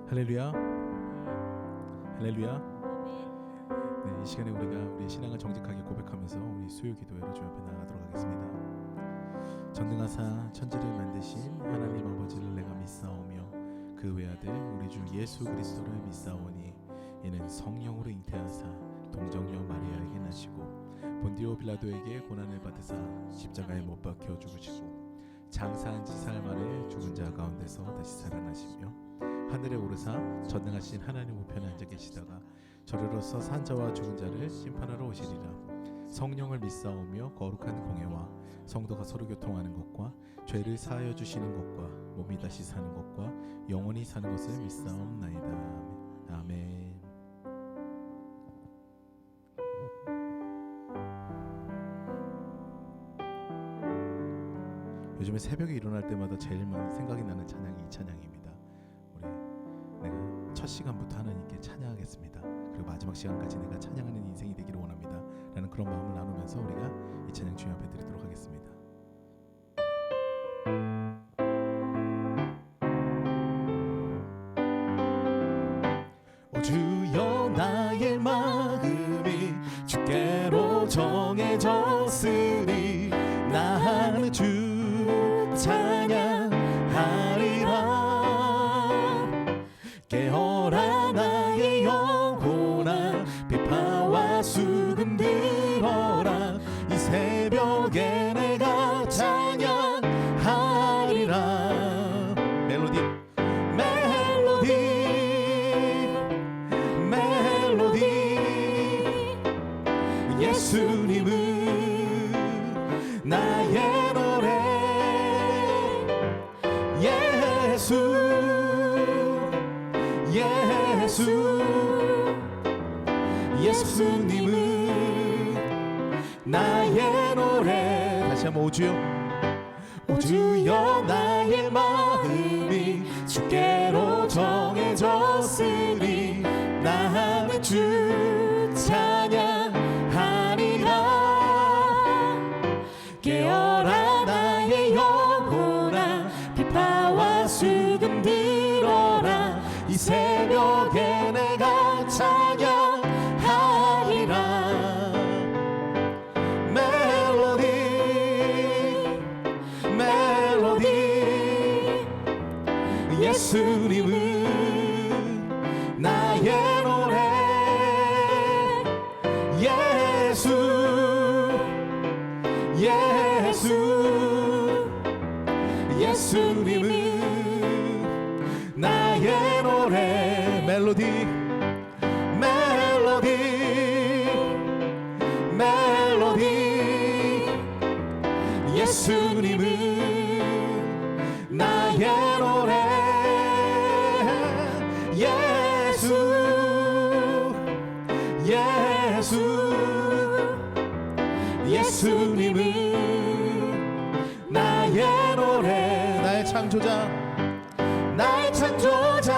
할렐루야. 할렐루야. 네, 이 시간에 우리가 우리의 신앙을 정직하게 고백하면서 우리 수요 기도회로 주 앞에 나아가도록 하겠습니다. 전능하사 천지를 만드신 하나님 아버지를 내가 믿사오며 그 외아들 우리 주 예수 그리스도를 믿사오니 이는 성령으로 잉태하사 동정녀 마리아에게 나시고 본디오 빌라도에게 고난을 받으사 십자가에 못 박혀 죽으시고 장사한 지 사흘 만에 죽은 자 가운데서 다시 살아나시며 하늘에 오르사 전능하신 하나님 우편에 앉아 계시다가 저리로서 산자와 죽은 자를 심판하러 오시리라. 성령을 믿사오며 거룩한 공예와 성도가 서로 교통하는 것과 죄를 사하여 주시는 것과 몸이 다시 사는 것과 영원히 사는 것을 믿사옵나이다. 아멘. 요즘에 새벽에 일어날 때마다 제일 많이 생각이 나는 찬양이 이 찬양입니다. 우리 내가 첫 시간부터 하나님께 찬양하겠습니다. 그리고 마지막 시간까지 내가 찬양하는 인생이 되기를 원합니다. 라는 그런 마음을 나누면서 우리가 이 찬양 주님 앞에 드리도록 하겠습니다. 오 주여 나의 마음이 주께로 정해졌으니 나는 주 찬양하리라. 깨어라 나의 영혼아 비파와 수금 들어라. 이 새벽에 내가 찬양하리라. 멜로디 멜로디 멜로디 예수님은 나의 노래 예수님은 나의 노래. 다시 한번 오주여 오주여 나의 마음이 주께로 정해졌으니 나는 주 찬양하리라. 깨어라 나의 영혼아 비파와 수금 들어라. 이 새벽에 내가 찬양하리라. 멜로디 멜로디 예수님은 나의 노래 예수님은 나의 노래. 멜로디 멜로디 멜로디 예수님은 나의 노래. 예수님은 나의 노래. 나의 창조자 나의 창조자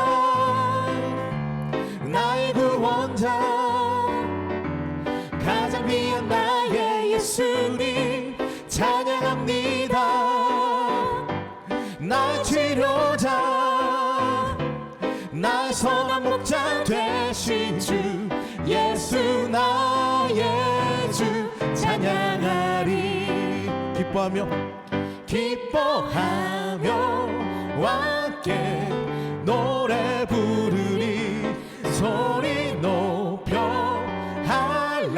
나의 구원자 가장 귀한 나의 예수님 찬양합니다. 나의 치료자 나의 선한 목자 되신 주 예수 나의 주 찬양하리. 기뻐하며 함께 노래 부르리. 소리 높여 할렐루야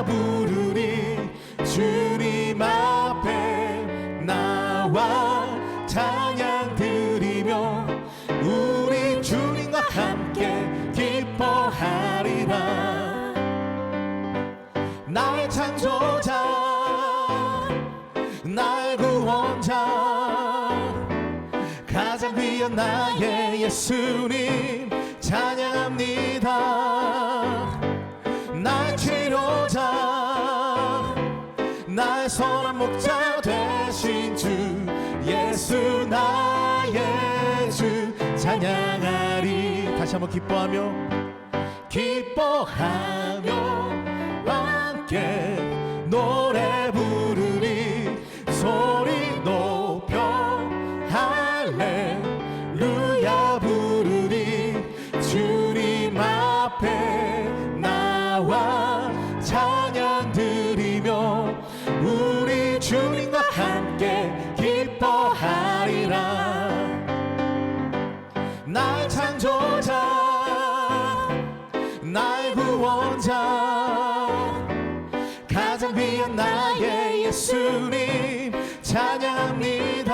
부르리. 주님 앞에 나와 찬양 드리며 우리 주님과 함께 기뻐하리라. 나의 창조자 나의 구원자 가장 귀한 나의 예수님 찬양합니다. 나의 치료자 나의 선한 목자 되신 주 예수 나의 주 찬양하리. 다시 한번 기뻐하며 함께 노래 부르리. 소리 높여 할렐루야 부르리. 주께 기뻐하리라. 나의 창조자 나의 구원자 가장 귀한 나의 예수님 찬양합니다.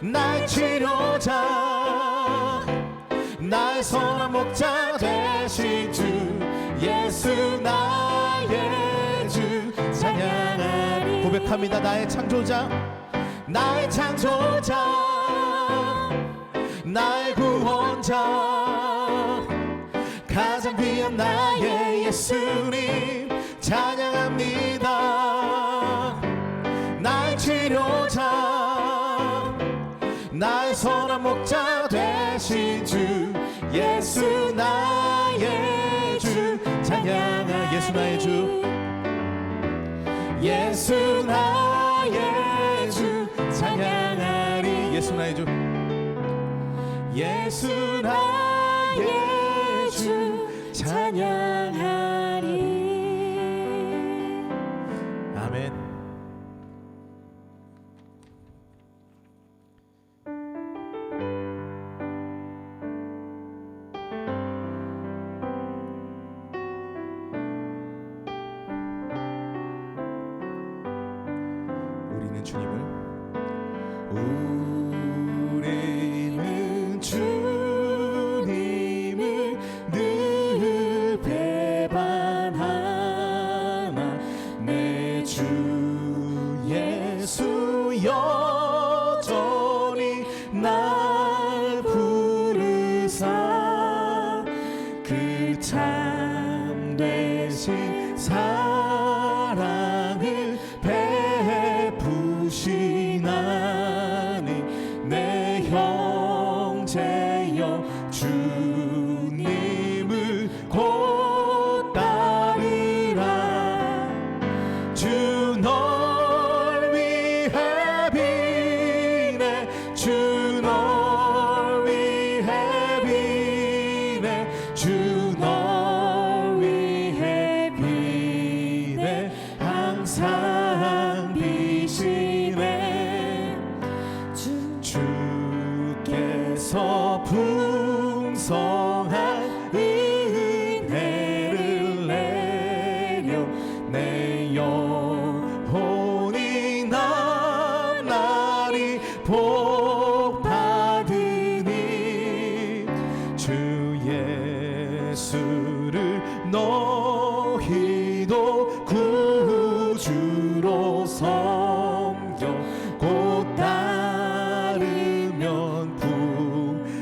나의 치료자 나의 선한 목자 되신 주 예수 나의 주 찬양하리. 고백합니다. 나의 창조자 나의 창조자 나의 구원자 가장 귀한 나의 예수님 찬양합니다. 나의 치료자 나의 선한 목자 되신 주 예수 나의 주 찬양하. 예수 나의 주 예수 나의 주 찬양하리. 예수 나의 주 예수 나의 주 찬양하리. 아멘. 우리는 주님을 늘 배반하나 내 주 예수 여전히 날 부르사 그 참되신 사랑을 베푸시나니 내 형제여 주님을 곧 따르라. 주 널 위해 비네 주 널 위해 비네 주 널 위해 비네 항상 비시네. 주께서 풍성한 은혜를 내려 내 영혼이 나날이 복 받으니 주 예수를 너희도 구주로 섬겨 곧 따르면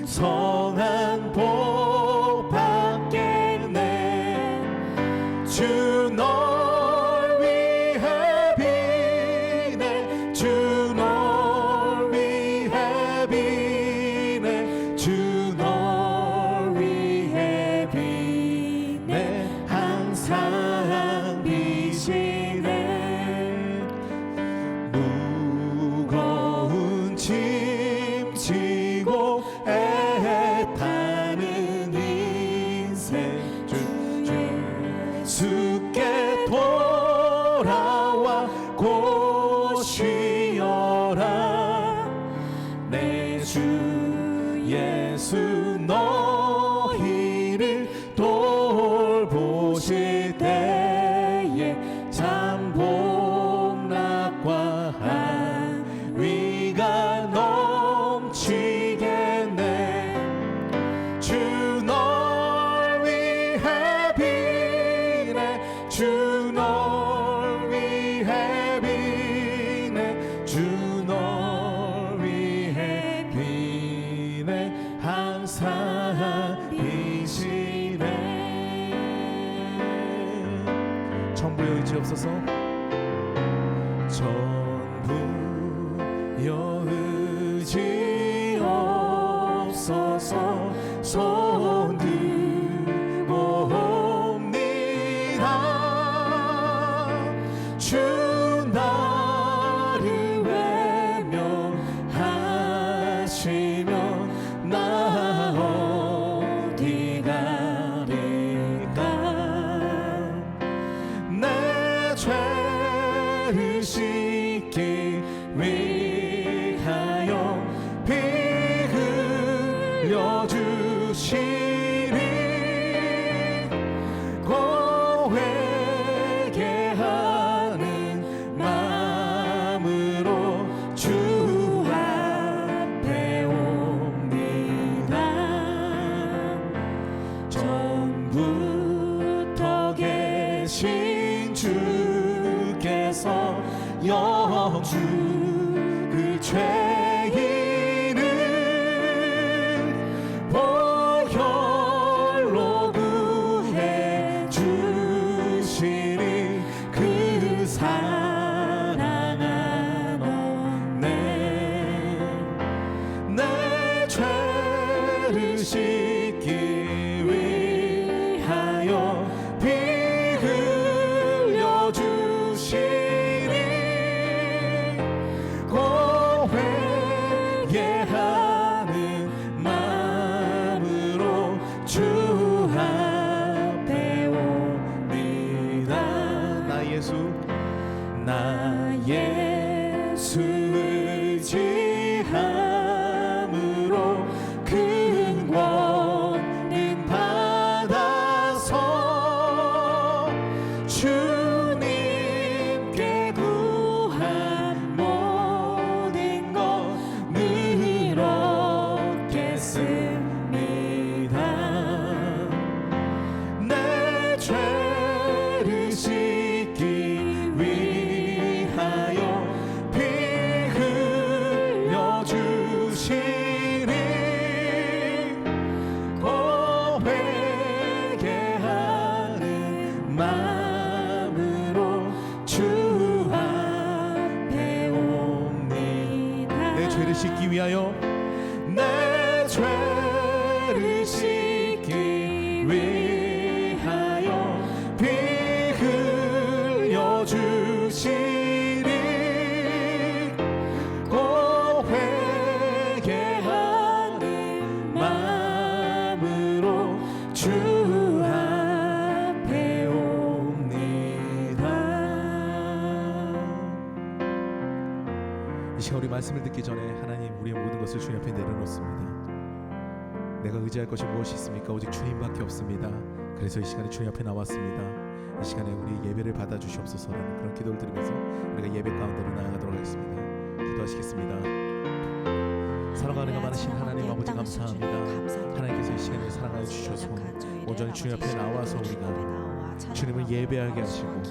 풍성한 복 받겠네. 주 널 위해 비네 주 널 위해 비네 주 널 위해 비네 항상 비시네. 무거운 짐 지고 애타는 인생 주 예수께 돌아와 곧 쉬어라. 내 주 예수 너희를 돌보실 때에 참 복락과 한위가 넘치겠네. 주 널 위해 비네 주 널 위해 비네 주 널 위해 비네 항상 비시네. 전부여 의지없어서 전부여 의지없어서 손 들고 옵니다. 주 나를 외면하시면 나 어디 가리까. 내 죄를 씻기 죄를 씻기 위하여 내 죄를 씻기 위하여 피 흘려 주시니 꼭 회개하는 마음으로 주 앞에 옵니다. 이 시간 우리 말씀을 듣기 전에 하나님, 우리의 모든 것을 주님 앞에 내려놓습니다. 내가 의지할 것이 무엇이 있습니까? 오직 주님밖에 없습니다. 그래서 이 시간에 주님 앞에 나왔습니다. 이 시간에 우리 예배를 받아주시옵소서라는 그런 기도를 드리면서 우리가 예배 가운데로 나아가도록 하겠습니다. 기도하시겠습니다. 사랑하는 가 많으신 하나님 아버지 감사합니다. 하나님께서 이 시간에 사랑하여 주셔서 온전히 주님 앞에 나와서 우리가 주님을 예배하게 하시고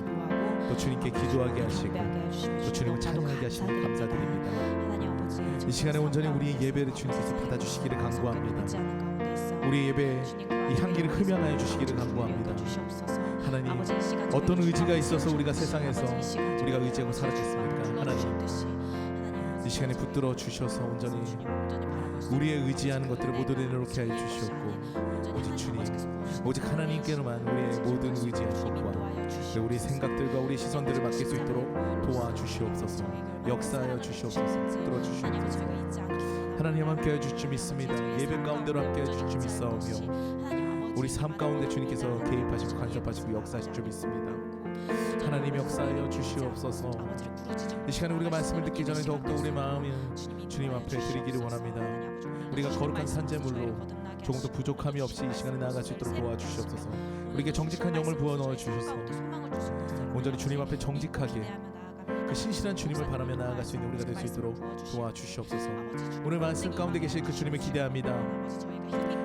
또 주님께 기도하게 하시고 또 주님을 찬양하게 하시니 감사드립니다. 이 시간에 온전히 우리의 예배를 주님께서 받아주시기를 간구합니다. 우리의 예배에 이 향기를 흠양하여 주시기를 간구합니다. 하나님, 어떤 의지가 있어서 우리가 세상에서 우리가 의지하고 살았겠습니까? 하나님, 이 시간에 붙들어 주셔서 온전히 우리의 의지하는 것들을 모두 내려놓게 하여 주시옵고 오직 주님, 오직 하나님께로만 우리의 모든 의지하는 것과 우리 생각들과 우리 시선들을 맡길 수 있도록 도와주시옵소서. 역사하여 주시옵소서. 붙들어 주시옵소서. 하나님 함께하여 주실 줄 믿습니다. 예배 가운데로 함께하여 주실 줄 믿사오며 우리 삶 가운데 주님께서 개입하시고 간섭하시고 역사하실 줄 믿습니다. 하나님 역사하여 주시옵소서. 이 시간에 우리가 말씀을 듣기 전에 더욱더 우리 마음을 주님 앞에 드리기를 원합니다. 우리가 거룩한 산재물로 조금 더 부족함이 없이 이 시간에 나아갈 수 있도록 도와주시옵소서. 우리에게 정직한 영을 부어넣어 주셔서 온전히 주님 앞에 정직하게 그 신실한 주님을 바라며 나아갈 수 있는 우리가 될 수 있도록 도와주시옵소서. 오늘 말씀 가운데 계실 그 주님을 기대합니다.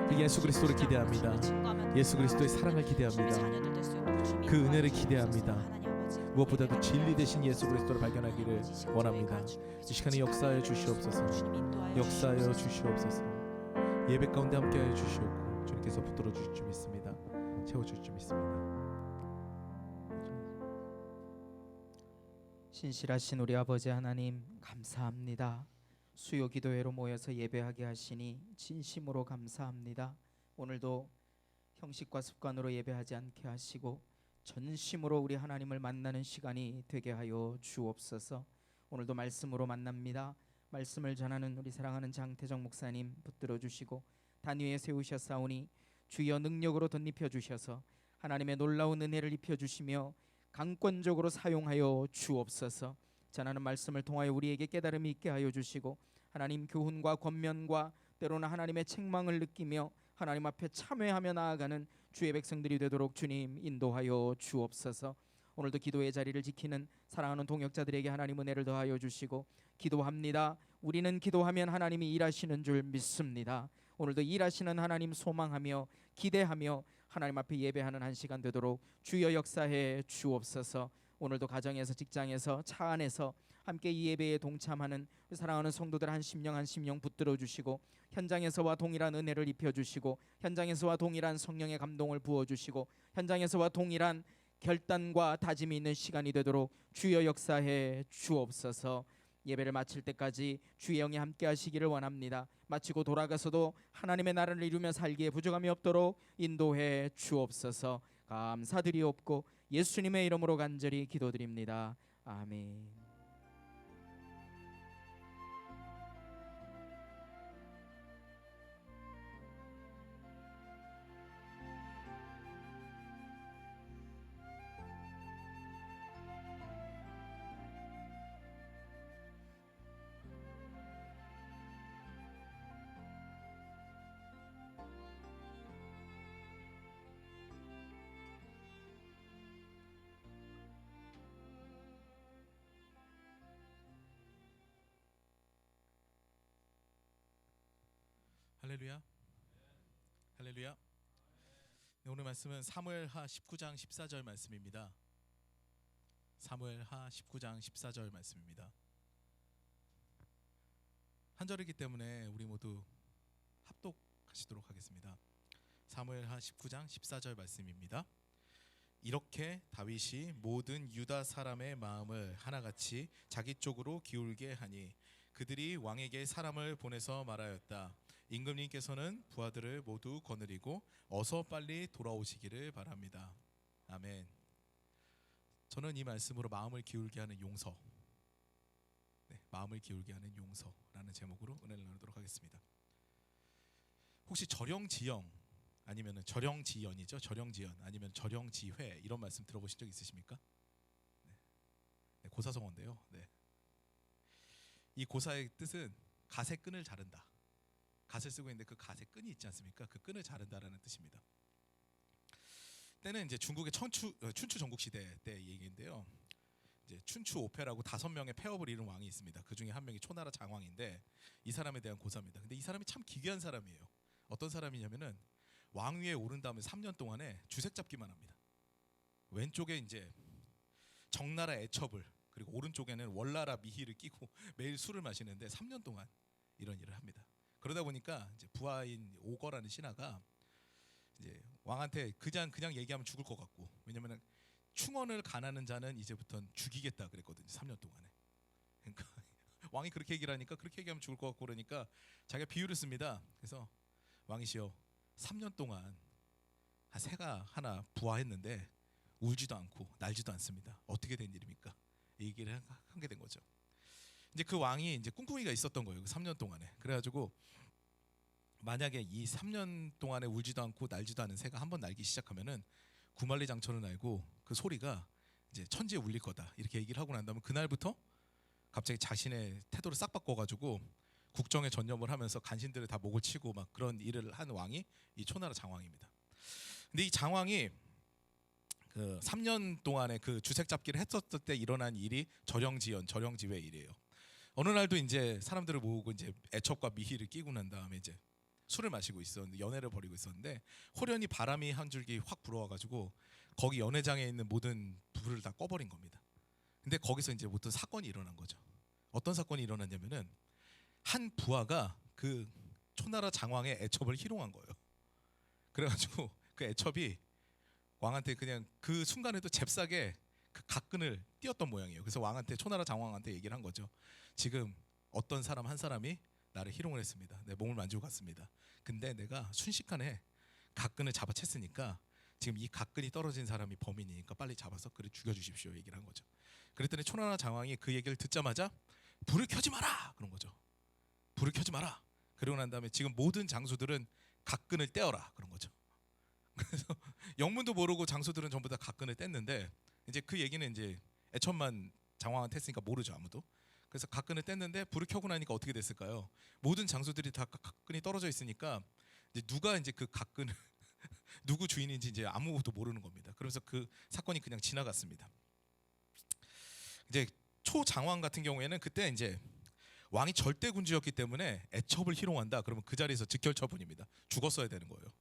그 예수 그리스도를 기대합니다. 예수 그리스도의 사랑을 기대합니다. 그 은혜를 기대합니다. 무엇보다도 진리 되신 예수 그리스도를 발견하기를 원합니다. 이 시간에 역사하여 주시옵소서. 역사하여 주시옵소서. 예배 가운데 함께하여 주시옵고 주님께서 붙들어 주실 줄 믿습니다. 채워주실 줄 믿습니다. 신실하신 우리 아버지 하나님 감사합니다. 수요 기도회로 모여서 예배하게 하시니 진심으로 감사합니다. 오늘도 형식과 습관으로 예배하지 않게 하시고 전심으로 우리 하나님을 만나는 시간이 되게 하여 주옵소서. 오늘도 말씀으로 만납니다. 말씀을 전하는 우리 사랑하는 장태정 목사님 붙들어 주시고 단위에 세우셨사오니 주여 능력으로 덧입혀 주셔서 하나님의 놀라운 은혜를 입혀 주시며 강권적으로 사용하여 주옵소서. 전하는 말씀을 통하여 우리에게 깨달음이 있게 하여 주시고 하나님 교훈과 권면과 때로는 하나님의 책망을 느끼며 하나님 앞에 참회하며 나아가는 주의 백성들이 되도록 주님 인도하여 주옵소서. 오늘도 기도의 자리를 지키는 사랑하는 동역자들에게 하나님 은혜를 더하여 주시고 기도합니다. 우리는 기도하면 하나님이 일하시는 줄 믿습니다. 오늘도 일하시는 하나님 소망하며 기대하며 하나님 앞에 예배하는 한 시간 되도록 주여 역사해 주옵소서. 오늘도 가정에서 직장에서 차 안에서 함께 이 예배에 동참하는 사랑하는 성도들 한 심령 한 심령 붙들어 주시고 현장에서와 동일한 은혜를 입혀 주시고 현장에서와 동일한 성령의 감동을 부어 주시고 현장에서와 동일한 결단과 다짐이 있는 시간이 되도록 주여 역사해 주옵소서. 예배를 마칠 때까지 주의 영이 함께 하시기를 원합니다. 마치고 돌아가서도 하나님의 나라를 이루며 살기에 부족함이 없도록 인도해 주옵소서. 감사드리옵고 예수님의 이름으로 간절히 기도드립니다. 아멘. 할렐루야. 할렐루야. 네, 오늘 말씀은 사무엘하 19장 14절 말씀입니다. 사무엘하 19장 14절 말씀입니다. 한 절이기 때문에 우리 모두 합독하시도록 하겠습니다. 사무엘하 19장 14절 말씀입니다. 이렇게 다윗이 모든 유다 사람의 마음을 하나같이 자기 쪽으로 기울게 하니 그들이 왕에게 사람을 보내서 말하였다. 임금님께서는 부하들을 모두 거느리고 어서 빨리 돌아오시기를 바랍니다. 아멘. 저는 이 말씀으로 마음을 기울게 하는 용서, 마음을 기울게 하는 용서라는 제목으로 은혜를 나누도록 하겠습니다. 혹시 절영지영 아니면 절영지연이죠? 절영지연 아니면 절영지회 이런 말씀 들어보신 적 있으십니까? 네, 고사성어인데요. 네. 이 고사의 뜻은 갓의 끈을 자른다. 갓을 쓰고 있는데 그 갓의 끈이 있지 않습니까? 그 끈을 자른다라는 뜻입니다. 때는 이제 중국의 춘추 전국 시대 때 얘기인데요. 이제 춘추 5패라고 5명의 폐업을 이룬 왕이 있습니다. 그 중에 한 명이 초나라 장왕인데 이 사람에 대한 고사입니다. 근데 이 사람이 참 기괴한 사람이에요. 어떤 사람이냐면은 왕위에 오른 다음에 3년 동안에 주색 잡기만 합니다. 왼쪽에 이제 정나라 애첩을, 그리고 오른쪽에는 월나라 미희를 끼고 매일 술을 마시는데 3년 동안 이런 일을 합니다. 그러다 보니까 이제 부하인 오거라는 신하가 이제 왕한테 그냥 얘기하면 죽을 것 같고, 왜냐면은 충언을 간하는 자는 이제부터는 죽이겠다 그랬거든요. 3년 동안에. 그러니까 왕이 그렇게 얘기를 하니까 그렇게 얘기하면 죽을 것 같고 그러니까 자기가 비유를 씁니다. 그래서 왕이시여 3년 동안 새가 하나 부화했는데 울지도 않고 날지도 않습니다. 어떻게 된 일입니까? 이 얘기를 하게 된 거죠. 이제 그 왕이 이제 꿍꿍이가 있었던 거예요. 그 3년 동안에. 그래가지고 만약에 이 3년 동안에 울지도 않고 날지도 않은 새가 한번 날기 시작하면은 구만리장처를 날고 그 소리가 이제 천지에 울릴 거다 이렇게 얘기를 하고 난 다음에 그날부터 갑자기 자신의 태도를 싹 바꿔가지고 국정에 전념을 하면서 간신들을 다 목을 치고 막 그런 일을 한 왕이 이 초나라 장왕입니다. 근데 이 장왕이 그 3년 동안에 그 주색 잡기를 했었을 때 일어난 일이 절영지회 일이에요. 어느 날도 이제 사람들을 모으고 이제 애첩과 미희를 끼고 난 다음에 이제 술을 마시고 있었는데 연애를 벌이고 있었는데 호련히 바람이 한 줄기 확 불어와가지고 거기 연회장에 있는 모든 불을 다 꺼버린 겁니다. 근데 거기서 이제 어떤 사건이 일어난 거죠. 어떤 사건이 일어났냐면은 한 부하가 그 초나라 장왕의 애첩을 희롱한 거예요. 그래가지고 그 애첩이 왕한테 그냥 그 순간에도 잽싸게 그 각근을 띄었던 모양이에요. 그래서 왕한테, 초나라 장왕한테 얘기를 한 거죠. 지금 어떤 사람 한 사람이 나를 희롱을 했습니다. 내 몸을 만지고 갔습니다. 근데 내가 순식간에 각근을 잡아챘으니까 지금 이 각근이 떨어진 사람이 범인이니까 빨리 잡아서 그를 죽여주십시오 얘기를 한 거죠. 그랬더니 초나라 장왕이 그 얘기를 듣자마자 불을 켜지 마라 그런 거죠. 불을 켜지 마라. 그러고 난 다음에 지금 모든 장수들은 각근을 떼어라 그런 거죠. 그래서 영문도 모르고 장수들은 전부 다 각근을 뗐는데 이제 그 얘기는 이제 애천만 장왕한테 했으니까 모르죠 아무도. 그래서 각근을 뗐는데 불을 켜고 나니까 어떻게 됐을까요? 모든 장수들이 다 각근이 떨어져 있으니까 이제 누가 이제 그 각근을 누구 주인인지 이제 아무도 모르는 겁니다. 그래서 그 사건이 그냥 지나갔습니다. 이제 초장왕 같은 경우에는 그때 이제 왕이 절대군주였기 때문에 애첩을 희롱한다. 그러면 그 자리에서 즉결처분입니다. 죽었어야 되는 거예요.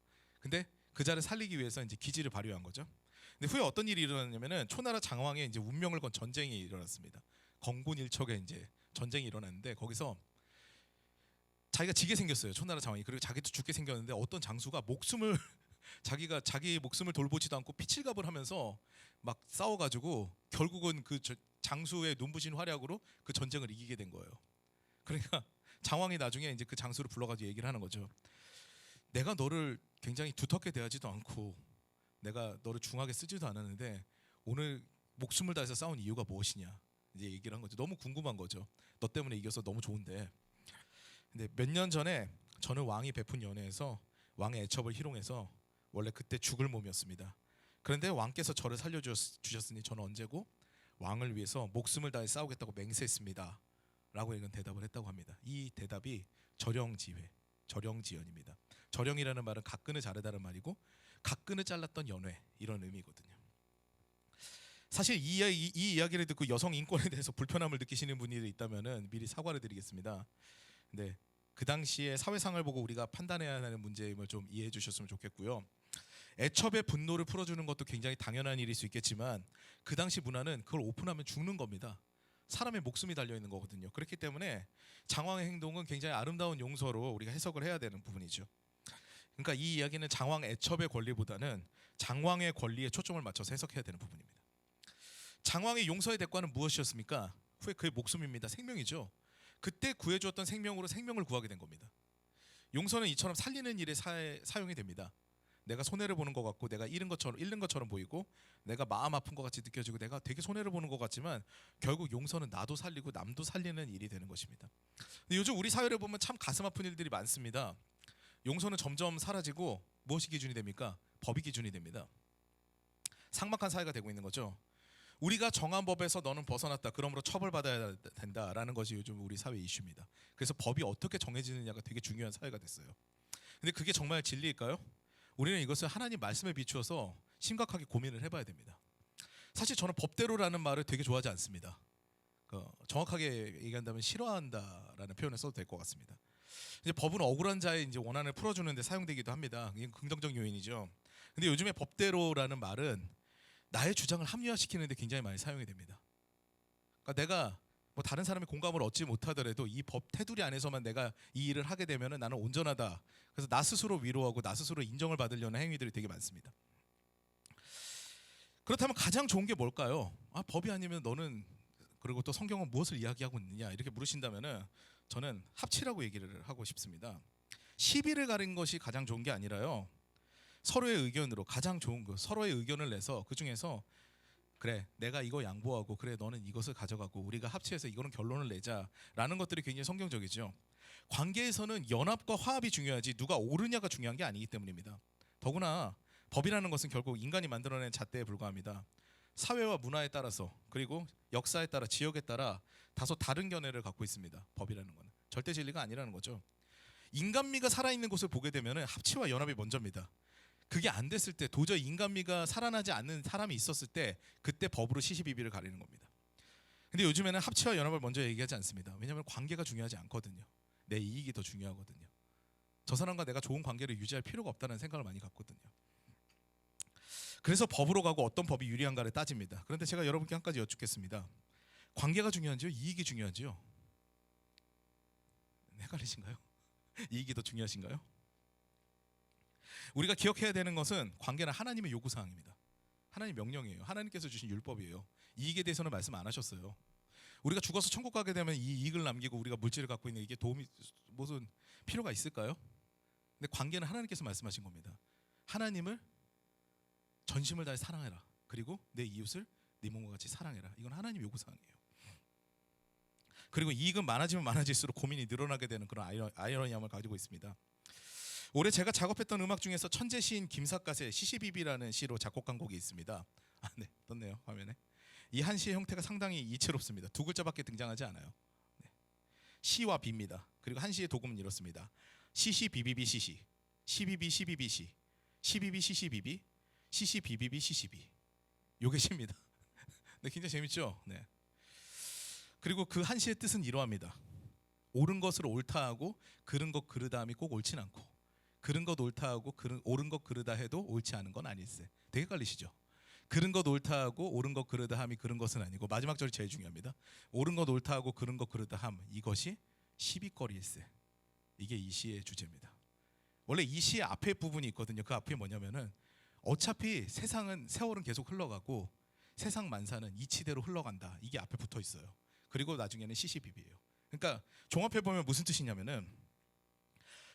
근데 그 자리를 살리기 위해서 이제 기지를 발휘한 거죠. 근데 후에 어떤 일이 일어났냐면은 초나라 장왕의 이제 운명을 건 전쟁이 일어났습니다. 건군일척에 이제 전쟁이 일어났는데 거기서 자기가 지게 생겼어요. 초나라 장왕이. 그리고 자기도 죽게 생겼는데 어떤 장수가 목숨을 자기 목숨을 돌보지도 않고 피칠갑을 하면서 막 싸워가지고 결국은 그 장수의 눈부신 활약으로 그 전쟁을 이기게 된 거예요. 그러니까 장왕이 나중에 이제 그 장수를 불러가지고 얘기를 하는 거죠. 내가 너를 굉장히 두텁게 대하지도 않고 내가 너를 중하게 쓰지도 않았는데 오늘 목숨을 다해서 싸운 이유가 무엇이냐 이제 얘기를 한 거죠. 너무 궁금한 거죠. 너 때문에 이겨서 너무 좋은데. 근데 몇 년 전에 저는 왕이 베푼 연회에서 왕의 애첩을 희롱해서 원래 그때 죽을 몸이었습니다. 그런데 왕께서 저를 살려주셨으니 저는 언제고 왕을 위해서 목숨을 다해 싸우겠다고 맹세했습니다 라고 이런 대답을 했다고 합니다. 이 대답이 절영지연입니다. 절영이라는 말은 각근을 자르다는 말이고 각근을 잘랐던 연회 이런 의미거든요. 사실 이 이야기를 듣고 여성 인권에 대해서 불편함을 느끼시는 분이 있다면은 미리 사과를 드리겠습니다. 근데 그 당시에 사회상을 보고 우리가 판단해야 하는 문제임을 좀 이해해 주셨으면 좋겠고요. 애첩의 분노를 풀어주는 것도 굉장히 당연한 일일 수 있겠지만 그 당시 문화는 그걸 오픈하면 죽는 겁니다. 사람의 목숨이 달려있는 거거든요. 그렇기 때문에 장왕의 행동은 굉장히 아름다운 용서로 우리가 해석을 해야 되는 부분이죠. 그러니까 이 이야기는 장왕 애첩의 권리보다는 장왕의 권리에 초점을 맞춰서 해석해야 되는 부분입니다. 장왕의 용서의 대가는 무엇이었습니까? 후에 그의 목숨입니다. 생명이죠. 그때 구해주었던 생명으로 생명을 구하게 된 겁니다. 용서는 이처럼 살리는 일에 사용이 됩니다. 내가 손해를 보는 것 같고 내가 잃은 것처럼 보이고 내가 마음 아픈 것 같이 느껴지고 내가 되게 손해를 보는 것 같지만 결국 용서는 나도 살리고 남도 살리는 일이 되는 것입니다. 근데 요즘 우리 사회를 보면 참 가슴 아픈 일들이 많습니다. 용서는 점점 사라지고 무엇이 기준이 됩니까? 법이 기준이 됩니다. 삭막한 사회가 되고 있는 거죠. 우리가 정한 법에서 너는 벗어났다. 그러므로 처벌받아야 된다라는 것이 요즘 우리 사회 이슈입니다. 그래서 법이 어떻게 정해지느냐가 되게 중요한 사회가 됐어요. 근데 그게 정말 진리일까요? 우리는 이것을 하나님 말씀에 비추어서 심각하게 고민을 해봐야 됩니다. 사실 저는 법대로라는 말을 되게 좋아하지 않습니다. 정확하게 얘기한다면 싫어한다라는 표현을 써도 될 것 같습니다. 이제 법은 억울한 자의 이제 원한을 풀어주는 데 사용되기도 합니다. 이게 긍정적 요인이죠. 근데 요즘에 법대로라는 말은 나의 주장을 합리화시키는 데 굉장히 많이 사용이 됩니다. 그러니까 내가 뭐 다른 사람의 공감을 얻지 못하더라도 이 법 테두리 안에서만 내가 이 일을 하게 되면 나는 온전하다. 그래서 나 스스로 위로하고 나 스스로 인정을 받으려는 행위들이 되게 많습니다. 그렇다면 가장 좋은 게 뭘까요? 법이 아니면 너는 그리고 또 성경은 무엇을 이야기하고 있느냐 이렇게 물으신다면은 저는 합치라고 얘기를 하고 싶습니다. 시비를 가린 것이 가장 좋은 게 아니라요. 서로의 의견으로 가장 좋은 거 서로의 의견을 내서 그 중에서 그래 내가 이거 양보하고 그래 너는 이것을 가져가고 우리가 합치해서 이거는 결론을 내자라는 것들이 굉장히 성경적이죠. 관계에서는 연합과 화합이 중요하지 누가 옳으냐가 중요한 게 아니기 때문입니다. 더구나 법이라는 것은 결국 인간이 만들어낸 잣대에 불과합니다. 사회와 문화에 따라서 그리고 역사에 따라 지역에 따라 다소 다른 견해를 갖고 있습니다. 법이라는 건 절대 진리가 아니라는 거죠. 인간미가 살아있는 곳을 보게 되면 합치와 연합이 먼저입니다. 그게 안 됐을 때 도저히 인간미가 살아나지 않는 사람이 있었을 때 그때 법으로 시시비비를 가리는 겁니다. 근데 요즘에는 합치와 연합을 먼저 얘기하지 않습니다. 왜냐하면 관계가 중요하지 않거든요. 내 이익이 더 중요하거든요. 저 사람과 내가 좋은 관계를 유지할 필요가 없다는 생각을 많이 갖거든요. 그래서 법으로 가고 어떤 법이 유리한가를 따집니다. 그런데 제가 여러분께 한 가지 여쭙겠습니다. 관계가 중요한지요? 이익이 중요한지요? 헷갈리신가요? 이익이 더 중요하신가요? 우리가 기억해야 되는 것은 관계는 하나님의 요구사항입니다. 하나님 명령이에요. 하나님께서 주신 율법이에요. 이익에 대해서는 말씀 안 하셨어요. 우리가 죽어서 천국 가게 되면 이 이익을 남기고 우리가 물질을 갖고 있는 이게 도움이 무슨 필요가 있을까요? 근데 관계는 하나님께서 말씀하신 겁니다. 하나님을 전심을 다해 사랑해라. 그리고 내 이웃을 네 몸과 같이 사랑해라. 이건 하나님 요구사항이에요. 그리고 이익은 많아지면 많아질수록 고민이 늘어나게 되는 그런 아이러니함을 가지고 있습니다. 올해 제가 작업했던 음악 중에서 천재 시인 김삿갓의 시시비비라는 시로 작곡한 곡이 있습니다. 네, 떴네요 화면에. 이 한 시의 형태가 상당히 이채롭습니다. 두 글자밖에 등장하지 않아요. 네. 시와 비입니다. 그리고 한 시의 도금은 이렇습니다. 시시비비비 시시, 시비비 시비비 시, 시비비 시시비비, 시시비비비 시시비. 요게 시입니다. 네, 굉장히 재밌죠. 네. 그리고 그 한 시의 뜻은 이러합니다. 옳은 것을 옳다 하고 그른 것 그르다함이 꼭 옳진 않고 그른 것 옳다 하고 옳은 것 그르다 해도 옳지 않은 건 아닐세. 되게 헷갈리시죠? 그른 것 옳다 하고 옳은 것 그르다 함이 그른 것은 아니고 마지막 절이 제일 중요합니다. 옳은 것 옳다 하고 그른 것 그르다 함 이것이 시비거리일세. 이게 이 시의 주제입니다. 원래 이 시의 앞에 부분이 있거든요. 그 앞에 뭐냐면은 어차피 세월은 계속 흘러가고 세상 만사는 이치대로 흘러간다. 이게 앞에 붙어 있어요. 그리고 나중에는 시시비비예요. 그러니까 종합해 보면 무슨 뜻이냐면은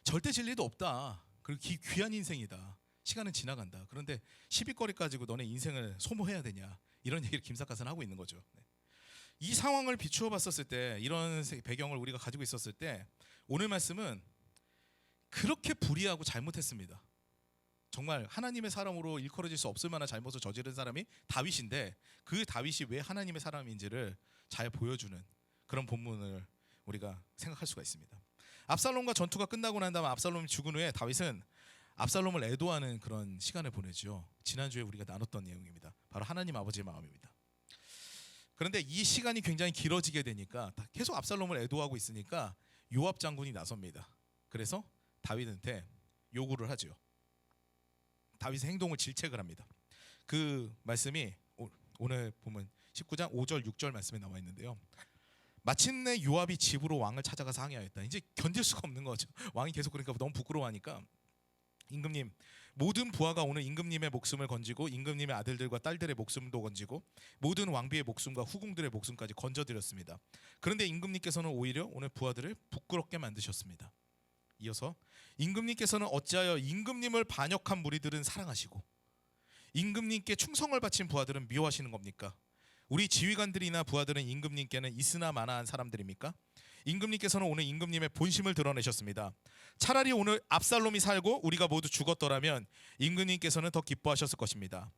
절대 진리도 없다. 그리고 귀한 인생이다. 시간은 지나간다. 그런데 시비거리 가지고 너네 인생을 소모해야 되냐. 이런 얘기를 김삿갓은 하고 있는 거죠. 네. 이 상황을 비추어 봤었을 때 이런 배경을 우리가 가지고 있었을 때 오늘 말씀은 그렇게 불의하고 잘못했습니다. 정말 하나님의 사람으로 일컬어질 수 없을 만한 잘못을 저지른 사람이 다윗인데 그 다윗이 왜 하나님의 사람인지를 잘 보여주는 그런 본문을 우리가 생각할 수가 있습니다. 압살롬과 전투가 끝나고 난 다음 압살롬이 죽은 후에 다윗은 압살롬을 애도하는 그런 시간을 보내죠. 지난주에 우리가 나눴던 내용입니다. 바로 하나님 아버지의 마음입니다. 그런데 이 시간이 굉장히 길어지게 되니까 계속 압살롬을 애도하고 있으니까 요압 장군이 나섭니다. 그래서 다윗한테 요구를 하죠. 다윗의 행동을 질책을 합니다. 그 말씀이 오늘 보면 19장 5절 6절 말씀에 나와 있는데요. 마침내 요압이 집으로 왕을 찾아가서 항의하였다. 이제 견딜 수가 없는 거죠. 왕이 계속 그러니까 너무 부끄러워하니까 임금님 모든 부하가 오늘 임금님의 목숨을 건지고 임금님의 아들들과 딸들의 목숨도 건지고 모든 왕비의 목숨과 후궁들의 목숨까지 건져드렸습니다. 그런데 임금님께서는 오히려 오늘 부하들을 부끄럽게 만드셨습니다. 이어서 임금님께서는 어찌하여 임금님을 반역한 무리들은 사랑하시고 임금님께 충성을 바친 부하들은 미워하시는 겁니까? 우리 지휘관들이나 부하들은 임금님께는 있으나 마나한 사람들입니까? 임금님께서는 오늘 임금님의 본심을 드러내셨습니다. 차라리 오늘 압살롬이 살고 우리가 모두 죽었더라면 임금님께서는 더 기뻐하셨을 것입니다.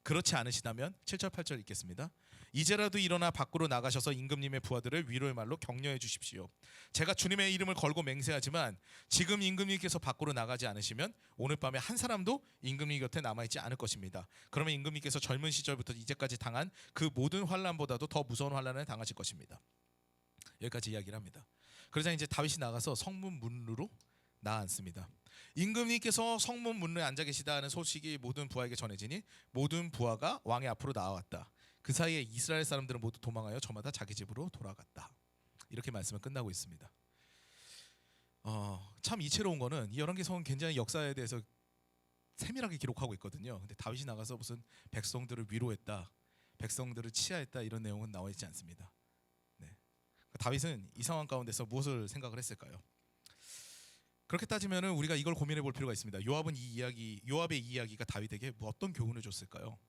그렇지 않으시다면 7절 8절 읽겠습니다. 이제라도 일어나 밖으로 나가셔서 임금님의 부하들을 위로의 말로 격려해 주십시오. 제가 주님의 이름을 걸고 맹세하지만 지금 임금님께서 밖으로 나가지 않으시면 오늘 밤에 한 사람도 임금님 곁에 남아있지 않을 것입니다. 그러면 임금님께서 젊은 시절부터 이제까지 당한 그 모든 환난보다도 더 무서운 환난을 당하실 것입니다. 여기까지 이야기를 합니다. 그러자 이제 다윗이 나가서 성문 문으로 나앉습니다. 임금님께서 성문 문에 앉아 계시다는 소식이 모든 부하에게 전해지니 모든 부하가 왕의 앞으로 나아왔다. 그 사이에 이스라엘 사람들은 모두 도망하여 저마다 자기 집으로 돌아갔다. 이렇게 말씀은 끝나고 있습니다. 참 이채로운 거는 이 열왕기서는 굉장히 역사에 대해서 세밀하게 기록하고 있거든요. 근데 다윗이 나가서 무슨 백성들을 위로했다, 백성들을 치하했다 이런 내용은 나와 있지 않습니다. 다윗은 이 상황 가운데서 무엇을 생각을 했을까요? 그렇게 따지면은 우리가 이걸 고민해 볼 필요가 있습니다. 요압의 이 이야기가 다윗에게 어떤 교훈을 줬을까요?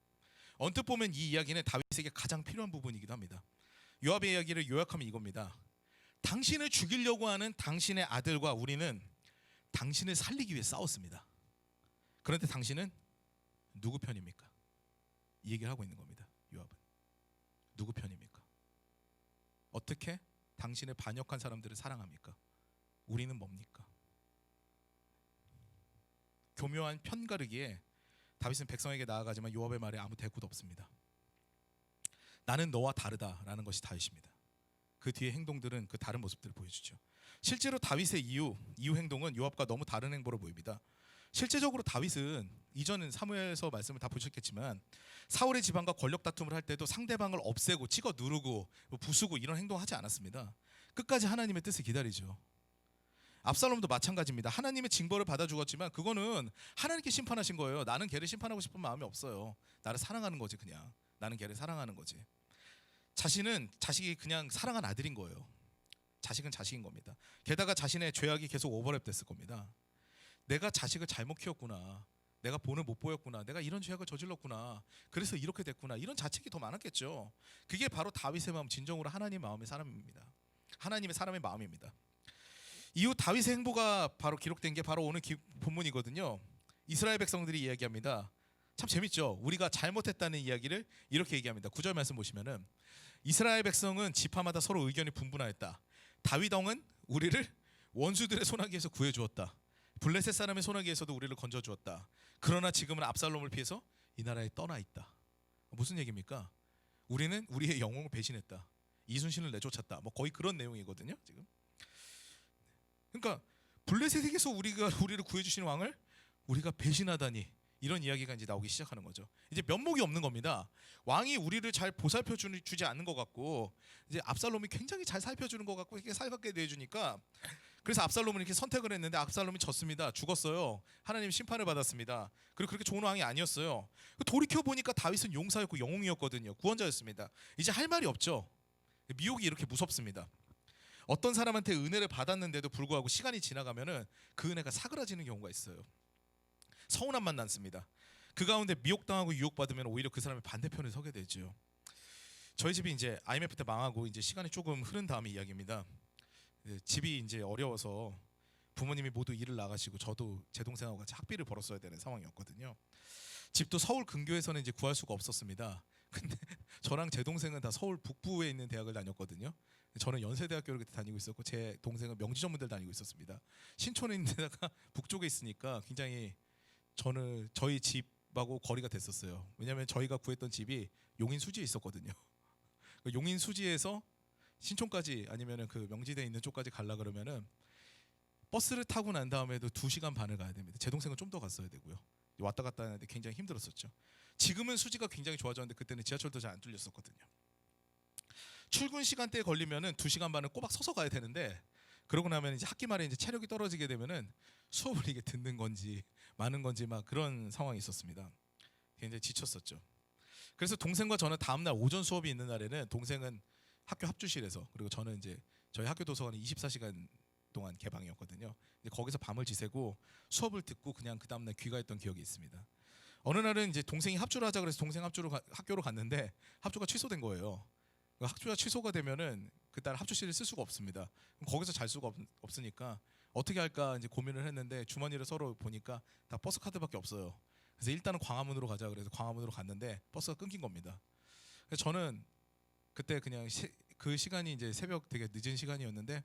언뜻 보면 이 이야기는 다윗에게 가장 필요한 부분이기도 합니다. 요압의 이야기를 요약하면 이겁니다. 당신을 죽이려고 하는 당신의 아들과 우리는 당신을 살리기 위해 싸웠습니다. 그런데 당신은 누구 편입니까? 이 얘기를 하고 있는 겁니다. 요압은 누구 편입니까? 어떻게 당신을 반역한 사람들을 사랑합니까? 우리는 뭡니까? 교묘한 편가르기에 다윗은 백성에게 나아가지만 요압의 말에 아무 대꾸도 없습니다. 나는 너와 다르다라는 것이 다윗입니다. 그 뒤에 행동들은 그 다른 모습들을 보여주죠. 실제로 다윗의 이후 행동은 요압과 너무 다른 행보로 보입니다. 실제적으로 다윗은 이전은 사무엘서 말씀을 다 보셨겠지만 사울의 집안과 권력 다툼을 할 때도 상대방을 없애고 찍어 누르고 부수고 이런 행동을 하지 않았습니다. 끝까지 하나님의 뜻을 기다리죠. 압살롬도 마찬가지입니다. 하나님의 징벌을 받아 죽었지만 그거는 하나님께 심판하신 거예요. 나는 걔를 심판하고 싶은 마음이 없어요. 나를 사랑하는 거지 그냥. 나는 걔를 사랑하는 거지. 자식이 그냥 사랑한 아들인 거예요. 자식은 자식인 겁니다. 게다가 자신의 죄악이 계속 오버랩 됐을 겁니다. 내가 자식을 잘못 키웠구나. 내가 본을 못 보였구나. 내가 이런 죄악을 저질렀구나. 그래서 이렇게 됐구나. 이런 자책이 더 많았겠죠. 그게 바로 다윗의 마음, 진정으로 하나님의 마음의 사람입니다. 하나님의 사람의 마음입니다. 이후 다윗의 행보가 바로 기록된 게 바로 오늘 본문이거든요. 이스라엘 백성들이 이야기합니다. 참 재밌죠. 우리가 잘못했다는 이야기를 이렇게 얘기합니다. 9절 말씀 보시면은 이스라엘 백성은 지파마다 서로 의견이 분분하였다. 다윗 왕은 우리를 원수들의 손아귀에서 구해주었다. 블레셋 사람의 손아귀에서도 우리를 건져주었다. 그러나 지금은 압살롬을 피해서 이 나라에 떠나 있다. 무슨 얘기입니까? 우리는 우리의 영웅을 배신했다. 이순신을 내쫓았다. 뭐 거의 그런 내용이거든요. 지금. 그러니까 블레셋에게서 우리를 구해주신 왕을 우리가 배신하다니 이런 이야기가 이제 나오기 시작하는 거죠. 이제 면목이 없는 겁니다. 왕이 우리를 잘 보살펴 주지 않는 것 같고 이제 압살롬이 굉장히 잘 살펴주는 것 같고 이렇게 살갑게 대해주니까 그래서 압살롬은 이렇게 선택을 했는데 압살롬이 졌습니다. 죽었어요. 하나님 심판을 받았습니다. 그리고 그렇게 좋은 왕이 아니었어요. 돌이켜 보니까 다윗은 용사였고 영웅이었거든요. 구원자였습니다. 이제 할 말이 없죠. 미혹이 이렇게 무섭습니다. 어떤 사람한테 은혜를 받았는데도 불구하고 시간이 지나가면은 그 은혜가 사그라지는 경우가 있어요. 서운함만 남습니다. 그 가운데 미혹당하고 유혹받으면 오히려 그 사람의 반대편에 서게 되죠. 저희 집이 이제 IMF 때 망하고 이제 시간이 조금 흐른 다음의 이야기입니다. 집이 이제 어려워서 부모님이 모두 일을 나가시고 저도 제 동생하고 같이 학비를 벌었어야 되는 상황이었거든요. 집도 서울 근교에서는 이제 구할 수가 없었습니다. 근데 저랑 제 동생은 다 서울 북부에 있는 대학을 다녔거든요. 저는 연세대학교를 그때 다니고 있었고 제 동생은 명지전문대를 다니고 있었습니다. 신촌에 있는 데다가 북쪽에 있으니까 굉장히 저희 집하고 거리가 됐었어요. 왜냐하면 저희가 구했던 집이 용인 수지에 있었거든요. 용인 수지에서 신촌까지 아니면은 그 명지대에 있는 쪽까지 가려 그러면은 버스를 타고 난 다음에도 2시간 반을 가야 됩니다. 제 동생은 좀 더 갔어야 되고요. 왔다 갔다 하는데 굉장히 힘들었었죠. 지금은 수지가 굉장히 좋아졌는데 그때는 지하철도 잘 안 뚫렸었거든요. 출근 시간대에 걸리면은 2시간 반을 꼬박 서서 가야 되는데 그러고 나면 이제 학기 말에 이제 체력이 떨어지게 되면은 수업을 이게 듣는 건지 많은 건지 막 그런 상황이 있었습니다. 굉장히 지쳤었죠. 그래서 동생과 저는 다음날 오전 수업이 있는 날에는 동생은 학교 합주실에서, 그리고 저는 이제 저희 학교 도서관이 24시간 동안 개방이었거든요. 이제 거기서 밤을 지새고 수업을 듣고 그냥 그 다음날 귀가했던 기억이 있습니다. 어느 날은 이제 동생이 합주를 하자 그래서 동생 학교로 갔는데 합주가 취소된 거예요. 학주가 취소가 되면은 그날 합주실을 쓸 수가 없습니다. 그럼 거기서 잘 수가 없으니까 어떻게 할까 이제 고민을 했는데 주머니를 서로 보니까 다 버스 카드밖에 없어요. 그래서 일단은 광화문으로 가자 그래서 광화문으로 갔는데 버스가 끊긴 겁니다. 그래서 저는 그때 그냥 그 시간이 이제 새벽 되게 늦은 시간이었는데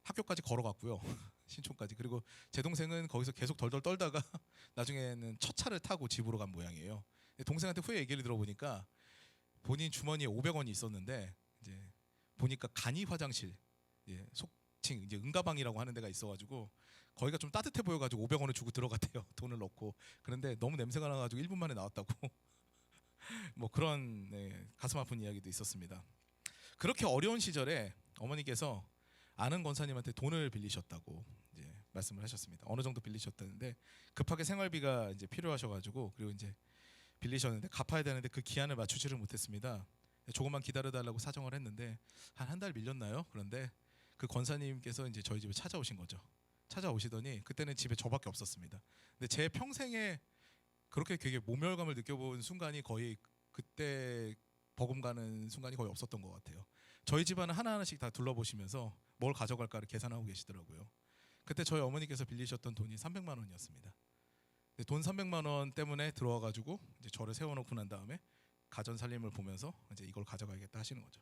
학교까지 걸어갔고요. 신촌까지. 그리고 제 동생은 거기서 계속 덜덜 떨다가 나중에는 첫 차를 타고 집으로 간 모양이에요. 동생한테 후에 얘기를 들어보니까 본인 주머니에 500원이 있었는데 이제 보니까 간이 화장실, 속칭 이제 응가방이라고 하는 데가 있어가지고 거기가 좀 따뜻해 보여가지고 500원을 주고 들어갔대요. 돈을 넣고. 그런데 너무 냄새가 나가지고 1분 만에 나왔다고. 뭐 그런 가슴 아픈 이야기도 있었습니다. 그렇게 어려운 시절에 어머니께서 아는 권사님한테 돈을 빌리셨다고 이제 말씀을 하셨습니다. 어느 정도 빌리셨다는데 급하게 생활비가 이제 필요하셔가지고 그리고 이제 빌리셨는데 갚아야 되는데 그 기한을 맞추지를 못했습니다. 조금만 기다려달라고 사정을 했는데 한 달 밀렸나요? 그런데 그 권사님께서 이제 저희 집에 찾아오신 거죠. 찾아오시더니 그때는 집에 저밖에 없었습니다. 근데 제 평생에 그렇게 되게 모멸감을 느껴본 순간이 거의 그때 버금가는 순간이 거의 없었던 것 같아요. 저희 집안은 하나하나씩 다 둘러보시면서 뭘 가져갈까를 계산하고 계시더라고요. 그때 저희 어머니께서 빌리셨던 돈이 300만 원이었습니다. 돈 300만 원 때문에 들어와가지고 이제 저를 세워놓고 난 다음에 가전 살림을 보면서 이제 이걸 가져가야겠다 하시는 거죠.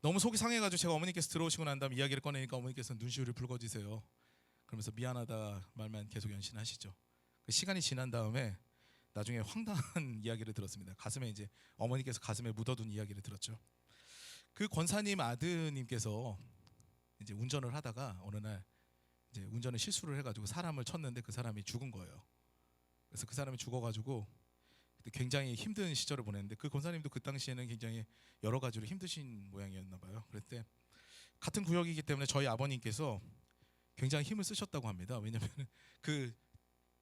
너무 속이 상해가지고 제가 어머니께서 들어오시고 난 다음 이야기를 꺼내니까 어머니께서 눈시울을 붉어지세요. 그러면서 미안하다 말만 계속 연신하시죠. 그 시간이 지난 다음에 나중에 황당한 이야기를 들었습니다. 가슴에 이제 어머니께서 가슴에 묻어둔 이야기를 들었죠. 그 권사님 아드님께서 이제 운전을 하다가 어느 날 이제 운전을 실수를 해가지고 사람을 쳤는데 그 사람이 죽은 거예요. 그래서 그 사람이 죽어가지고 굉장히 힘든 시절을 보냈는데 그 권사님도 그 당시에는 굉장히 여러 가지로 힘드신 모양이었나 봐요. 그럴 때 같은 구역이기 때문에 저희 아버님께서 굉장히 힘을 쓰셨다고 합니다. 왜냐하면 그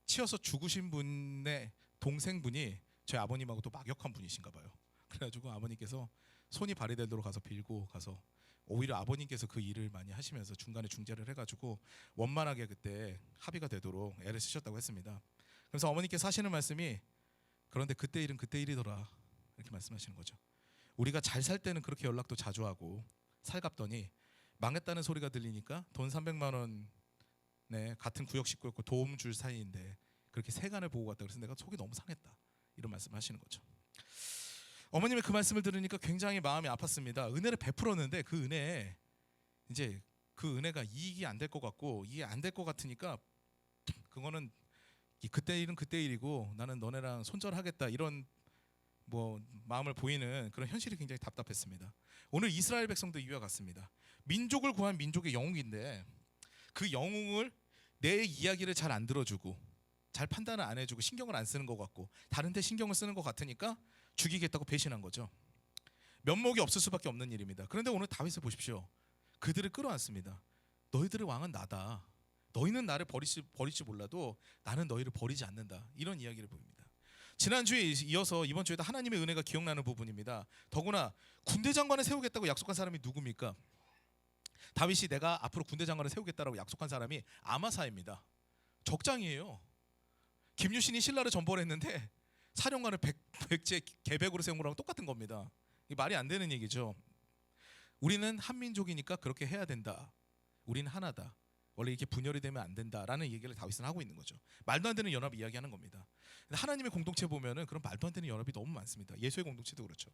치여서 죽으신 분의 동생분이 저희 아버님하고 또 막역한 분이신가 봐요. 그래가지고 아버님께서 손이 발휘되도록 가서 빌고 가서 오히려 아버님께서 그 일을 많이 하시면서 중간에 중재를 해가지고 원만하게 그때 합의가 되도록 애를 쓰셨다고 했습니다. 그래서 어머니께서 하시는 말씀이 그런데 그때 일은 그때 일이더라 이렇게 말씀하시는 거죠. 우리가 잘 살 때는 그렇게 연락도 자주 하고 살갑더니 망했다는 소리가 들리니까 돈 300만 원에 같은 구역 식구였고 도움 줄 사이인데 그렇게 세간을 보고 갔다 그래서 내가 속이 너무 상했다 이런 말씀을 하시는 거죠. 어머님의 그 말씀을 들으니까 굉장히 마음이 아팠습니다. 은혜를 베풀었는데 그 은혜에 이제 그 은혜가 이익이 안 될 것 같고 이게 안 될 것 같으니까 그거는 그때 일은 그때 일이고 나는 너네랑 손절하겠다 이런 뭐 마음을 보이는 그런 현실이 굉장히 답답했습니다. 오늘 이스라엘 백성도 이와 같습니다. 민족을 구한 민족의 영웅인데 그 영웅을 내 이야기를 잘 안 들어주고 잘 판단을 안 해주고 신경을 안 쓰는 것 같고 다른 데 신경을 쓰는 것 같으니까 죽이겠다고 배신한 거죠. 면목이 없을 수밖에 없는 일입니다. 그런데 오늘 다윗을 보십시오. 그들을 끌어안습니다. 너희들의 왕은 나다. 너희는 나를 버릴지 몰라도 나는 너희를 버리지 않는다. 이런 이야기를 보입니다. 지난주에 이어서 이번 주에도 하나님의 은혜가 기억나는 부분입니다. 더구나 군대 장관을 세우겠다고 약속한 사람이 누굽니까? 다윗이 내가 앞으로 군대 장관을 세우겠다라고 약속한 사람이 아마사입니다. 적장이에요. 김유신이 신라를 전벌했는데 사령관을 백제 계백으로 세운 거랑 똑같은 겁니다. 이게 말이 안 되는 얘기죠. 우리는 한민족이니까 그렇게 해야 된다. 우리는 하나다. 원래 이렇게 분열이 되면 안 된다라는 얘기를 다윗은 하고 있는 거죠. 말도 안 되는 연합 이야기하는 겁니다. 하나님의 공동체 보면은 그런 말도 안 되는 연합이 너무 많습니다. 예수의 공동체도 그렇죠.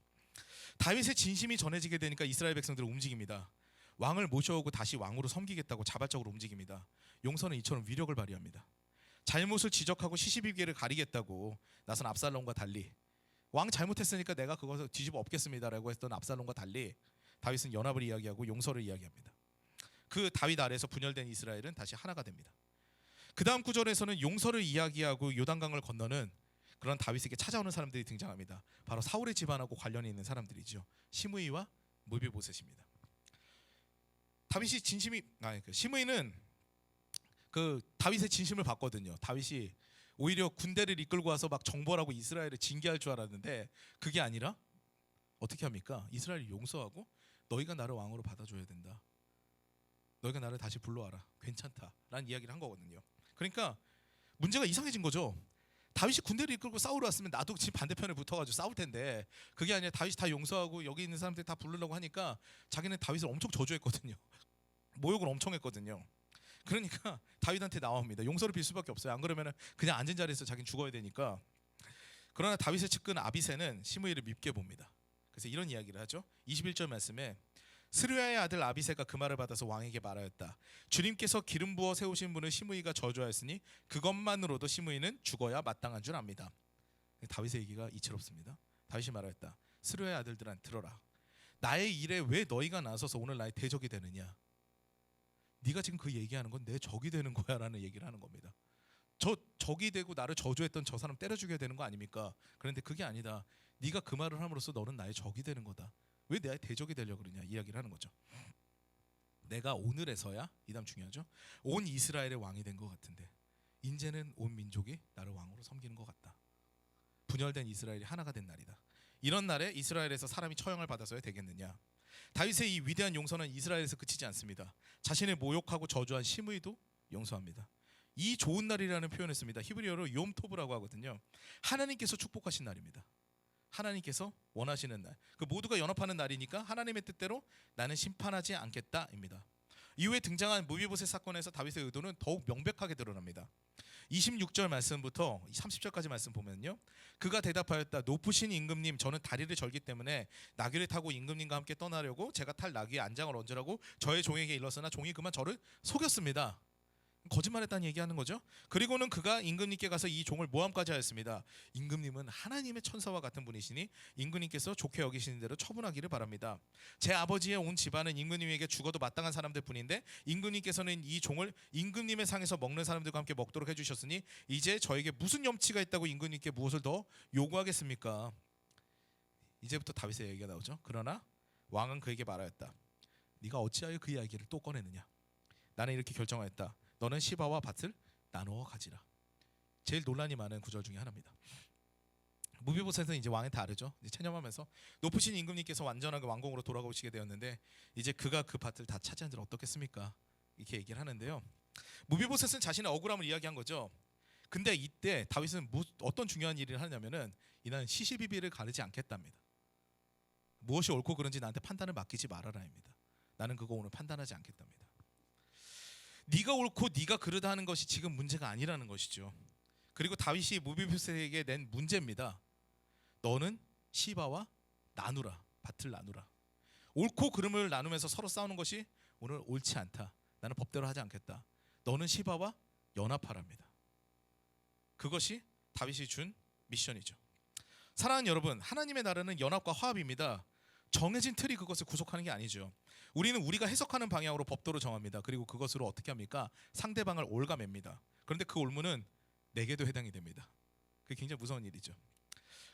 다윗의 진심이 전해지게 되니까 이스라엘 백성들은 움직입니다. 왕을 모셔오고 다시 왕으로 섬기겠다고 자발적으로 움직입니다. 용서는 이처럼 위력을 발휘합니다. 잘못을 지적하고 시시비비를 가리겠다고 나선 압살롬과 달리 왕 잘못했으니까 내가 그것을 뒤집어 엎겠습니다라고 했던 압살롬과 달리 다윗은 연합을 이야기하고 용서를 이야기합니다. 그 다윗 아래에서 분열된 이스라엘은 다시 하나가 됩니다. 그 다음 구절에서는 용서를 이야기하고 요단강을 건너는 그런 다윗에게 찾아오는 사람들이 등장합니다. 바로 사울의 집안하고 관련이 있는 사람들이죠. 시므이와 무비보셋입니다. 다윗이 시므이는 그 다윗의 진심을 봤거든요. 다윗이 오히려 군대를 이끌고 와서 막 정벌하고 이스라엘을 징계할 줄 알았는데 그게 아니라 어떻게 합니까? 이스라엘을 용서하고 너희가 나를 왕으로 받아줘야 된다. 너희가 나를 다시 불러와라. 괜찮다라는 이야기를 한 거거든요. 그러니까 문제가 이상해진 거죠. 다윗이 군대를 이끌고 싸우러 왔으면 나도 지금 반대편에 붙어가지고 싸울 텐데 그게 아니라 다윗이 다 용서하고 여기 있는 사람들 다 부르려고 하니까 자기는 다윗을 엄청 저주했거든요. 모욕을 엄청 했거든요. 그러니까 다윗한테 나옵니다. 용서를 빌 수밖에 없어요. 안 그러면 그냥 앉은 자리에서 자기는 죽어야 되니까. 그러나 다윗의 측근 아비새는 시므이를 밉게 봅니다. 그래서 이런 이야기를 하죠. 21절 말씀에 스루야의 아들 아비새가 그 말을 받아서 왕에게 말하였다. 주님께서 기름 부어 세우신 분을 시므이가 저주하였으니 그것만으로도 시므이는 죽어야 마땅한 줄 압니다. 다윗의 얘기가 이채롭습니다. 다윗이 말하였다. 스루야의 아들들아 들어라. 나의 일에 왜 너희가 나서서 오늘 나의 대적이 되느냐. 네가 지금 그 얘기하는 건 내 적이 되는 거야 라는 얘기를 하는 겁니다. 저 적이 되고 나를 저주했던 저 사람 때려 죽여야 되는 거 아닙니까? 그런데 그게 아니다. 네가 그 말을 함으로써 너는 나의 적이 되는 거다. 왜 나의 대적이 되려고 그러냐 이야기를 하는 거죠. 내가 오늘에서야 이 다음 중요하죠. 온 이스라엘의 왕이 된 것 같은데 이제는 온 민족이 나를 왕으로 섬기는 것 같다. 분열된 이스라엘이 하나가 된 날이다. 이런 날에 이스라엘에서 사람이 처형을 받아서야 되겠느냐. 다윗의 이 위대한 용서는 이스라엘에서 그치지 않습니다. 자신을 모욕하고 저주한 시므이도 용서합니다. 이 좋은 날이라는 표현을 씁니다. 히브리어로 욤토브라고 하거든요. 하나님께서 축복하신 날입니다. 하나님께서 원하시는 날, 그 모두가 연합하는 날이니까 하나님의 뜻대로 나는 심판하지 않겠다입니다. 이후에 등장한 무비보셋 사건에서 다윗의 의도는 더욱 명백하게 드러납니다. 26절 말씀부터 30절까지 말씀 보면요, 그가 대답하였다. 높으신 임금님, 저는 다리를 절기 때문에 나귀를 타고 임금님과 함께 떠나려고 제가 탈 나귀에 안장을 얹으라고 저의 종에게 일렀으나 종이 그만 저를 속였습니다. 거짓말했다는 얘기하는 거죠. 그리고는 그가 임금님께 가서 이 종을 모함까지 하였습니다. 임금님은 하나님의 천사와 같은 분이시니 임금님께서 좋게 여기시는 대로 처분하기를 바랍니다. 제 아버지의 온 집안은 임금님에게 죽어도 마땅한 사람들 뿐인데 임금님께서는 이 종을 임금님의 상에서 먹는 사람들과 함께 먹도록 해주셨으니 이제 저에게 무슨 염치가 있다고 임금님께 무엇을 더 요구하겠습니까? 이제부터 다윗의 얘기가 나오죠. 그러나 왕은 그에게 말하였다. 네가 어찌하여 그 이야기를 또 꺼내느냐. 나는 이렇게 결정하였다. 너는 시바와 밭을 나누어 가지라. 제일 논란이 많은 구절 중에 하나입니다. 무비보셋은 이제 왕에 다르죠. 이제 체념하면서 높으신 임금님께서 완전하게 왕궁으로 돌아오시게 되었는데 이제 그가 그 밭을 다 차지한 줄 어떻겠습니까? 이렇게 얘기를 하는데요. 무비보셋은 자신의 억울함을 이야기한 거죠. 근데 이때 다윗은 어떤 중요한 일을 하냐면은 이는 시시비비를 가르지 않겠답니다. 무엇이 옳고 그른지 나한테 판단을 맡기지 말아라입니다. 나는 그거 오늘 판단하지 않겠답니다. 네가 옳고 네가 그르다 하는 것이 지금 문제가 아니라는 것이죠. 그리고 다윗이 무비보셋에게 낸 문제입니다. 너는 시바와 나누라. 밭을 나누라. 옳고 그름을 나누면서 서로 싸우는 것이 오늘 옳지 않다. 나는 법대로 하지 않겠다. 너는 시바와 연합하랍니다. 그것이 다윗이 준 미션이죠. 사랑하는 여러분, 하나님의 나라는 연합과 화합입니다. 정해진 틀이 그것을 구속하는 게 아니죠. 우리는 우리가 해석하는 방향으로 법도를 정합니다. 그리고 그것으로 어떻게 합니까? 상대방을 올가맵니다. 그런데 그 올무는 내게도 해당이 됩니다. 그게 굉장히 무서운 일이죠.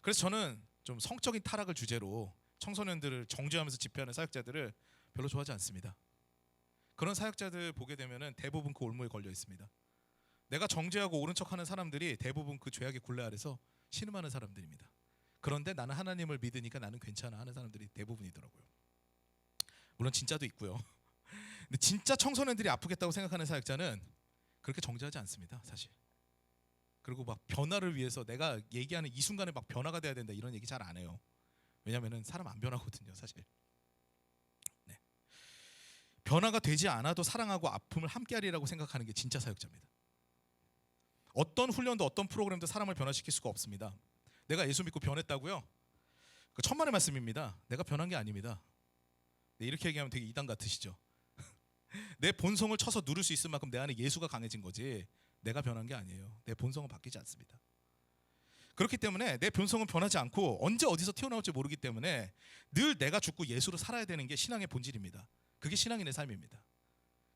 그래서 저는 좀 성적인 타락을 주제로 청소년들을 정죄하면서 집회하는 사역자들을 별로 좋아하지 않습니다. 그런 사역자들 보게 되면은 대부분 그 올무에 걸려 있습니다. 내가 정죄하고 옳은 척하는 사람들이 대부분 그 죄악의 굴레 아래서 신음하는 사람들입니다. 그런데 나는 하나님을 믿으니까 나는 괜찮아 하는 사람들이 대부분이더라고요. 물론 진짜도 있고요. 근데 진짜 청소년들이 아프겠다고 생각하는 사역자는 그렇게 정죄하지 않습니다, 사실. 그리고 막 변화를 위해서 내가 얘기하는 이 순간에 막 변화가 돼야 된다 이런 얘기 잘 안 해요. 왜냐하면 사람 안 변하거든요, 사실. 네. 변화가 되지 않아도 사랑하고 아픔을 함께하리라고 생각하는 게 진짜 사역자입니다. 어떤 훈련도 어떤 프로그램도 사람을 변화시킬 수가 없습니다. 내가 예수 믿고 변했다고요? 그 천만의 말씀입니다. 내가 변한 게 아닙니다. 네, 이렇게 얘기하면 되게 이단 같으시죠? 내 본성을 쳐서 누를 수 있을 만큼 내 안에 예수가 강해진 거지 내가 변한 게 아니에요. 내 본성은 바뀌지 않습니다. 그렇기 때문에 내 본성은 변하지 않고 언제 어디서 튀어나올지 모르기 때문에 늘 내가 죽고 예수로 살아야 되는 게 신앙의 본질입니다. 그게 신앙인의 삶입니다.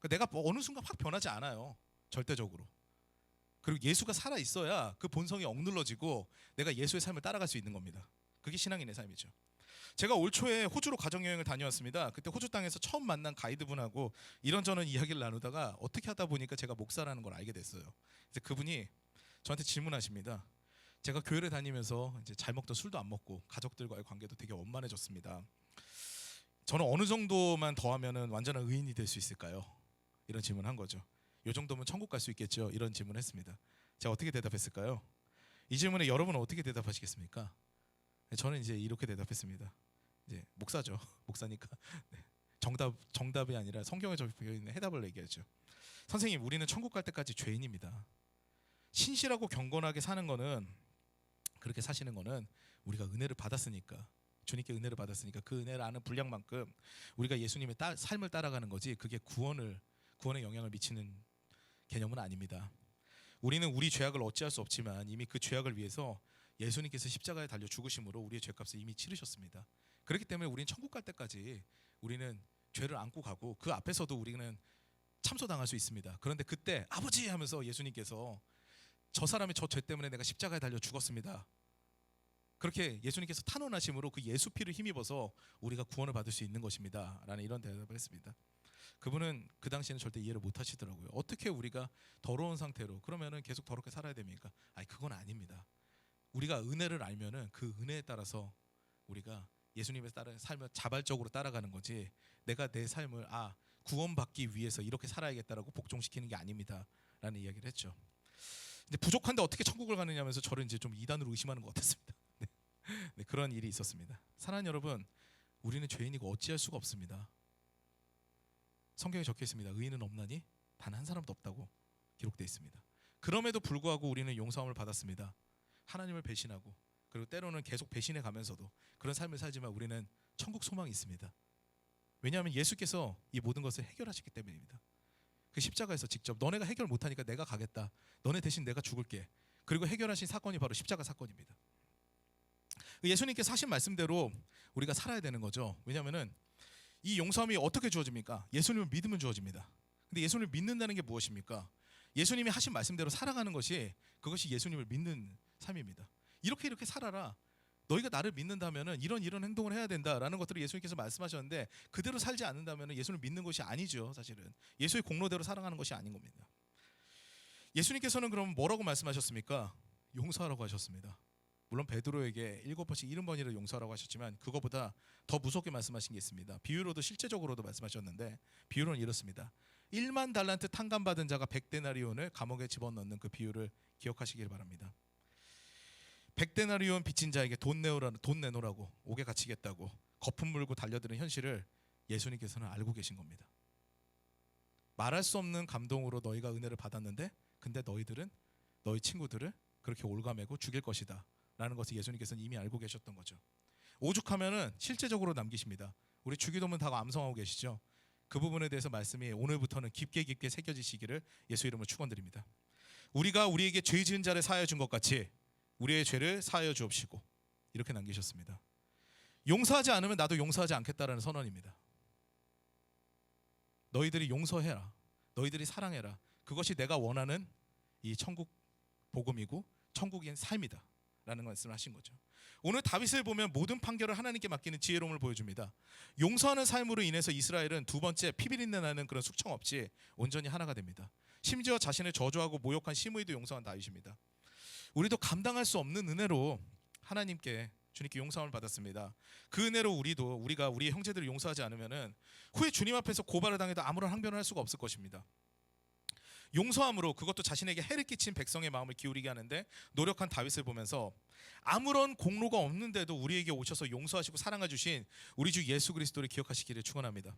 내가 어느 순간 확 변하지 않아요. 절대적으로. 그리고 예수가 살아 있어야 그 본성이 억눌러지고 내가 예수의 삶을 따라갈 수 있는 겁니다. 그게 신앙인의 삶이죠. 제가 올 초에 호주로 가정여행을 다녀왔습니다. 그때 호주 땅에서 처음 만난 가이드분하고 이런저런 이야기를 나누다가 어떻게 하다 보니까 제가 목사라는 걸 알게 됐어요. 그래서 그분이 저한테 질문하십니다. 제가 교회를 다니면서 이제 잘 먹던 술도 안 먹고 가족들과의 관계도 되게 원만해졌습니다. 저는 어느 정도만 더하면은 완전한 의인이 될 수 있을까요? 이런 질문한 거죠. 요 정도면 천국 갈 수 있겠죠? 이런 질문했습니다. 제가 어떻게 대답했을까요? 이 질문에 여러분은 어떻게 대답하시겠습니까? 저는 이제 이렇게 대답했습니다. 이제 목사죠. 목사니까 네. 정답이 아니라 성경에 적혀 있는 해답을 얘기하죠. 선생님, 우리는 천국 갈 때까지 죄인입니다. 신실하고 경건하게 사는 거는, 그렇게 사시는 거는 우리가 은혜를 받았으니까, 주님께 은혜를 받았으니까 그 은혜를 아는 분량만큼 우리가 예수님의 삶을 따라가는 거지, 그게 구원에 영향을 미치는 개념은 아닙니다. 우리는 우리 죄악을 어찌할 수 없지만 이미 그 죄악을 위해서 예수님께서 십자가에 달려 죽으심으로 우리의 죄값을 이미 치르셨습니다. 그렇기 때문에 우리는 천국 갈 때까지 우리는 죄를 안고 가고 그 앞에서도 우리는 참소당할 수 있습니다. 그런데 그때 아버지 하면서 예수님께서 저 사람이 저 죄 때문에 내가 십자가에 달려 죽었습니다. 그렇게 예수님께서 탄원하심으로 그 예수 피를 힘입어서 우리가 구원을 받을 수 있는 것입니다. 라는 이런 대답을 했습니다. 그분은 그 당시에는 절대 이해를 못 하시더라고요. 어떻게 우리가 더러운 상태로 그러면은 계속 더럽게 살아야 됩니까? 아니, 그건 아닙니다. 우리가 은혜를 알면은 그 은혜에 따라서 우리가 예수님의 삶을 자발적으로 따라가는 거지, 내가 내 삶을 구원받기 위해서 이렇게 살아야겠다라고 복종시키는 게 아닙니다. 라는 이야기를 했죠. 근데 부족한데 어떻게 천국을 가느냐면서 저를 이제 좀 이단으로 의심하는 것 같았습니다. 네, 그런 일이 있었습니다. 사랑하는 여러분, 우리는 죄인이고 어찌할 수가 없습니다. 성경에 적혀 있습니다. 의인은 없나니 단 한 사람도 없다고 기록되어 있습니다. 그럼에도 불구하고 우리는 용서함을 받았습니다. 하나님을 배신하고, 그리고 때로는 계속 배신해 가면서도 그런 삶을 살지만 우리는 천국 소망이 있습니다. 왜냐하면 예수께서 이 모든 것을 해결하셨기 때문입니다. 그 십자가에서 직접 너네가 해결 못하니까 내가 가겠다, 너네 대신 내가 죽을게, 그리고 해결하신 사건이 바로 십자가 사건입니다. 예수님께서 하신 말씀대로 우리가 살아야 되는 거죠. 왜냐하면 이 용서함이 어떻게 주어집니까? 예수님을 믿으면 주어집니다. 근데 예수님을 믿는다는 게 무엇입니까? 예수님이 하신 말씀대로 살아가는 것이, 그것이 예수님을 믿는 삶입니다. 이렇게 살아라, 너희가 나를 믿는다면은 이런 행동을 해야 된다라는 것들을 예수님께서 말씀하셨는데, 그대로 살지 않는다면은 예수를 믿는 것이 아니죠. 사실은 예수의 공로대로 살아가는 것이 아닌 겁니다. 예수님께서는 그럼 뭐라고 말씀하셨습니까? 용서하라고 하셨습니다. 물론 베드로에게 7번씩 70번이라도 용서하라고 하셨지만 그거보다 더 무섭게 말씀하신 게 있습니다. 비유로도 실제적으로도 말씀하셨는데, 비유로는 이렇습니다. 1만 달란트 탕감받은 자가 100데나리온을 감옥에 집어넣는 그 비유를 기억하시길 바랍니다. 100데나리온 빚진 자에게 돈 내놓으라고 옥에 갇히겠다고 거품 물고 달려드는 현실을 예수님께서는 알고 계신 겁니다. 말할 수 없는 감동으로 너희가 은혜를 받았는데, 근데 너희들은 너희 친구들을 그렇게 올가매고 죽일 것이다 라는 것을 예수님께서는 이미 알고 계셨던 거죠. 오죽하면은 실제적으로 남기십니다. 우리 주기도문 다 암송하고 계시죠? 그 부분에 대해서 말씀이 오늘부터는 깊게 새겨지시기를 예수 이름으로 축원드립니다. 우리가 우리에게 죄 지은 자를 사하여 준 것 같이 우리의 죄를 사하여 주옵시고, 이렇게 남기셨습니다. 용서하지 않으면 나도 용서하지 않겠다라는 선언입니다. 너희들이 용서해라, 너희들이 사랑해라, 그것이 내가 원하는 이 천국 복음이고 천국인 삶이다 라는 말씀을 하신 거죠. 오늘 다윗을 보면 모든 판결을 하나님께 맡기는 지혜로움을 보여줍니다. 용서하는 삶으로 인해서 이스라엘은 두 번째 피비린내 나는 그런 숙청 없이 온전히 하나가 됩니다. 심지어 자신을 저주하고 모욕한 시므이도 용서한 다윗입니다. 우리도 감당할 수 없는 은혜로 하나님께, 주님께 용서함을 받았습니다. 그 은혜로 우리가 우리 형제들을 용서하지 않으면은 후에 주님 앞에서 고발을 당해도 아무런 항변을 할 수가 없을 것입니다. 용서함으로, 그것도 자신에게 해를 끼친 백성의 마음을 기울이게 하는데 노력한 다윗을 보면서 아무런 공로가 없는데도 우리에게 오셔서 용서하시고 사랑해 주신 우리 주 예수 그리스도를 기억하시기를 축원합니다.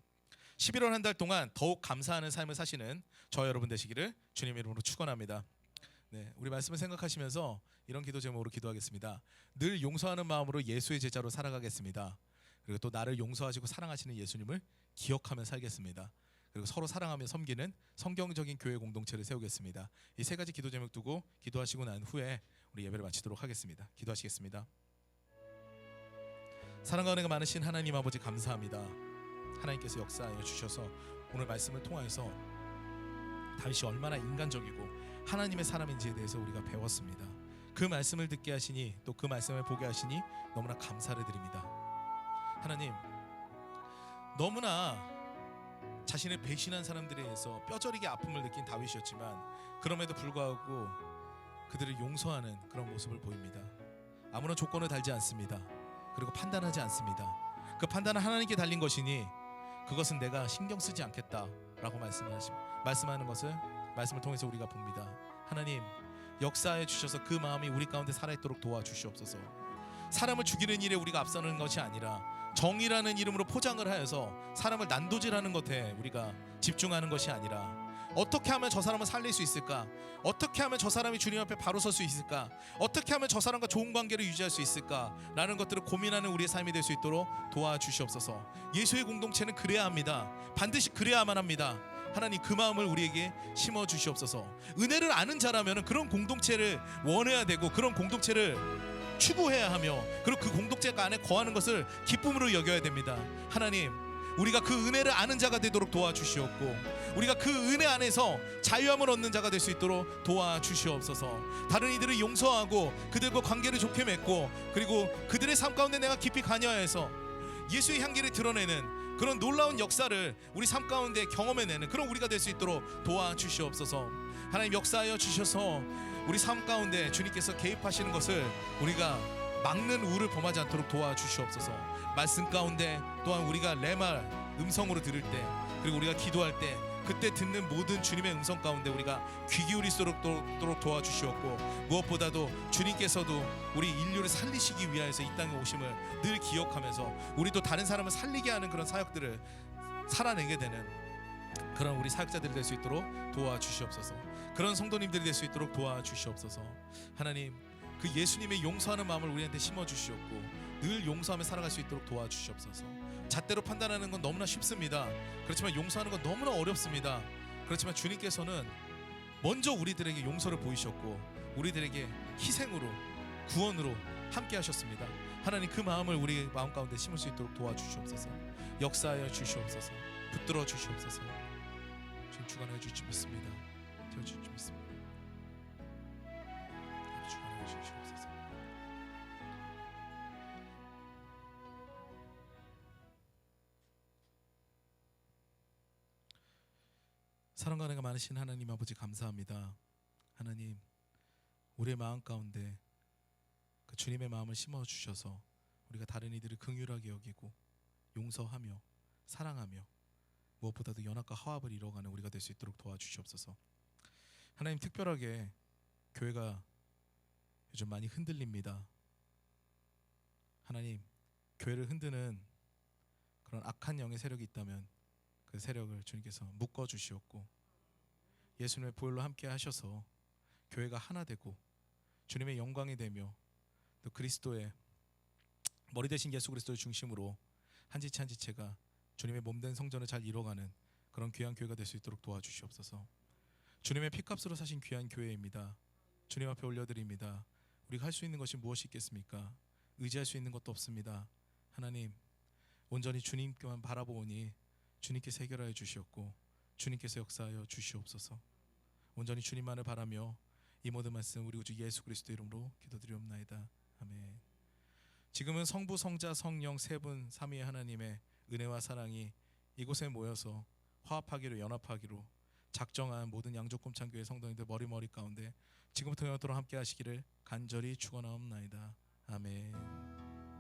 11월 한 달 동안 더욱 감사하는 삶을 사시는 저 여러분 되시기를 주님 이름으로 축원합니다. 네, 우리 말씀을 생각하시면서 이런 기도 제목으로 기도하겠습니다. 늘 용서하는 마음으로 예수의 제자로 살아가겠습니다. 그리고 또 나를 용서하시고 사랑하시는 예수님을 기억하며 살겠습니다. 그리고 서로 사랑하며 섬기는 성경적인 교회 공동체를 세우겠습니다. 이 세 가지 기도 제목 두고 기도하시고 난 후에 우리 예배를 마치도록 하겠습니다. 기도하시겠습니다. 사랑과 은혜가 많으신 하나님 아버지, 감사합니다. 하나님께서 역사하여 주셔서 오늘 말씀을 통하여서 다윗이 얼마나 인간적이고 하나님의 사람인지에 대해서 우리가 배웠습니다. 그 말씀을 듣게 하시니, 또 그 말씀을 보게 하시니 너무나 감사를 드립니다. 하나님, 너무나 자신을 배신한 사람들에 의해서 뼈저리게 아픔을 느낀 다윗이었지만 그럼에도 불구하고 그들을 용서하는 그런 모습을 보입니다. 아무런 조건을 달지 않습니다. 그리고 판단하지 않습니다. 그 판단은 하나님께 달린 것이니 그것은 내가 신경 쓰지 않겠다라고 말씀하는 것을 말씀을 통해서 우리가 봅니다. 하나님, 역사해 주셔서 그 마음이 우리 가운데 살아있도록 도와주시옵소서. 사람을 죽이는 일에 우리가 앞서는 것이 아니라 정의라는 이름으로 포장을 하여서 사람을 난도질하는 것에 우리가 집중하는 것이 아니라 어떻게 하면 저 사람을 살릴 수 있을까? 어떻게 하면 저 사람이 주님 앞에 바로 설 수 있을까? 어떻게 하면 저 사람과 좋은 관계를 유지할 수 있을까? 라는 것들을 고민하는 우리의 삶이 될 수 있도록 도와주시옵소서. 예수의 공동체는 그래야 합니다. 반드시 그래야만 합니다. 하나님, 그 마음을 우리에게 심어 주시옵소서. 은혜를 아는 자라면 그런 공동체를 원해야 되고 그런 공동체를 추구해야 하며 그리고 그 공동체가 안에 거하는 것을 기쁨으로 여겨야 됩니다. 하나님, 우리가 그 은혜를 아는 자가 되도록 도와주시옵고 우리가 그 은혜 안에서 자유함을 얻는 자가 될 수 있도록 도와주시옵소서. 다른 이들을 용서하고 그들과 관계를 좋게 맺고 그리고 그들의 삶 가운데 내가 깊이 관여해서 예수의 향기를 드러내는 그런 놀라운 역사를 우리 삶 가운데 경험해내는 그런 우리가 될 수 있도록 도와주시옵소서. 하나님, 역사하여 주셔서 우리 삶 가운데 주님께서 개입하시는 것을 우리가 막는 우를 범하지 않도록 도와주시옵소서. 말씀 가운데 또한 우리가 레마 음성으로 들을 때 그리고 우리가 기도할 때 그때 듣는 모든 주님의 음성 가운데 우리가 귀 기울일 수 있도록 도와주시옵고 무엇보다도 주님께서도 우리 인류를 살리시기 위하여서 이 땅에 오심을 늘 기억하면서 우리도 다른 사람을 살리게 하는 그런 사역들을 살아내게 되는 그런 우리 사역자들이 될 수 있도록 도와주시옵소서. 그런 성도님들이 될 수 있도록 도와주시옵소서. 하나님, 그 예수님의 용서하는 마음을 우리한테 심어주시옵고 늘 용서하며 살아갈 수 있도록 도와주시옵소서. 잣대로 판단하는 건 너무나 쉽습니다. 그렇지만 용서하는 건 너무나 어렵습니다. 그렇지만 주님께서는 먼저 우리들에게 용서를 보이셨고 우리들에게 희생으로 구원으로 함께 하셨습니다. 하나님, 그 마음을 우리 마음 가운데 심을 수 있도록 도와주시옵소서. 역사하여 주시옵소서. 붙들어 주시옵소서. 주님, 주관하여 주시 믿습니다. 되어 주시 믿습니다. 주관하여 주시옵소서. 사랑과 은혜가 많으신 하나님 아버지, 감사합니다. 하나님, 우리의 마음 가운데 그 주님의 마음을 심어 주셔서 우리가 다른 이들을 긍휼하게 여기고 용서하며 사랑하며 무엇보다도 연합과 화합을 이루어가는 우리가 될 수 있도록 도와주시옵소서. 하나님, 특별하게 교회가 요즘 많이 흔들립니다. 하나님, 교회를 흔드는 그런 악한 영의 세력이 있다면 그 세력을 주님께서 묶어 주시옵고 예수님의 보혈로 함께 하셔서 교회가 하나 되고 주님의 영광이 되며 또 그리스도의 머리 되신 예수 그리스도의 중심으로 한 지체 한 지체가 주님의 몸된 성전을 잘 이뤄가는 그런 귀한 교회가 될 수 있도록 도와주시옵소서. 주님의 피값으로 사신 귀한 교회입니다. 주님 앞에 올려드립니다. 우리가 할 수 있는 것이 무엇이 있겠습니까? 의지할 수 있는 것도 없습니다. 하나님, 온전히 주님께만 바라보니 주님께서 해결하여 주시옵고 주님께서 역사하여 주시옵소서. 온전히 주님만을 바라며 이 모든 말씀 우리 구주 예수 그리스도 이름으로 기도드리옵나이다. 아멘. 지금은 성부, 성자, 성령 세 분 삼위의 하나님의 은혜와 사랑이 이곳에 모여서 화합하기로 연합하기로 작정한 모든 양조꿈창교회 성도님들 머리 가운데 지금부터 영원토록 함께 하시기를 간절히 축원하옵나이다. 아멘.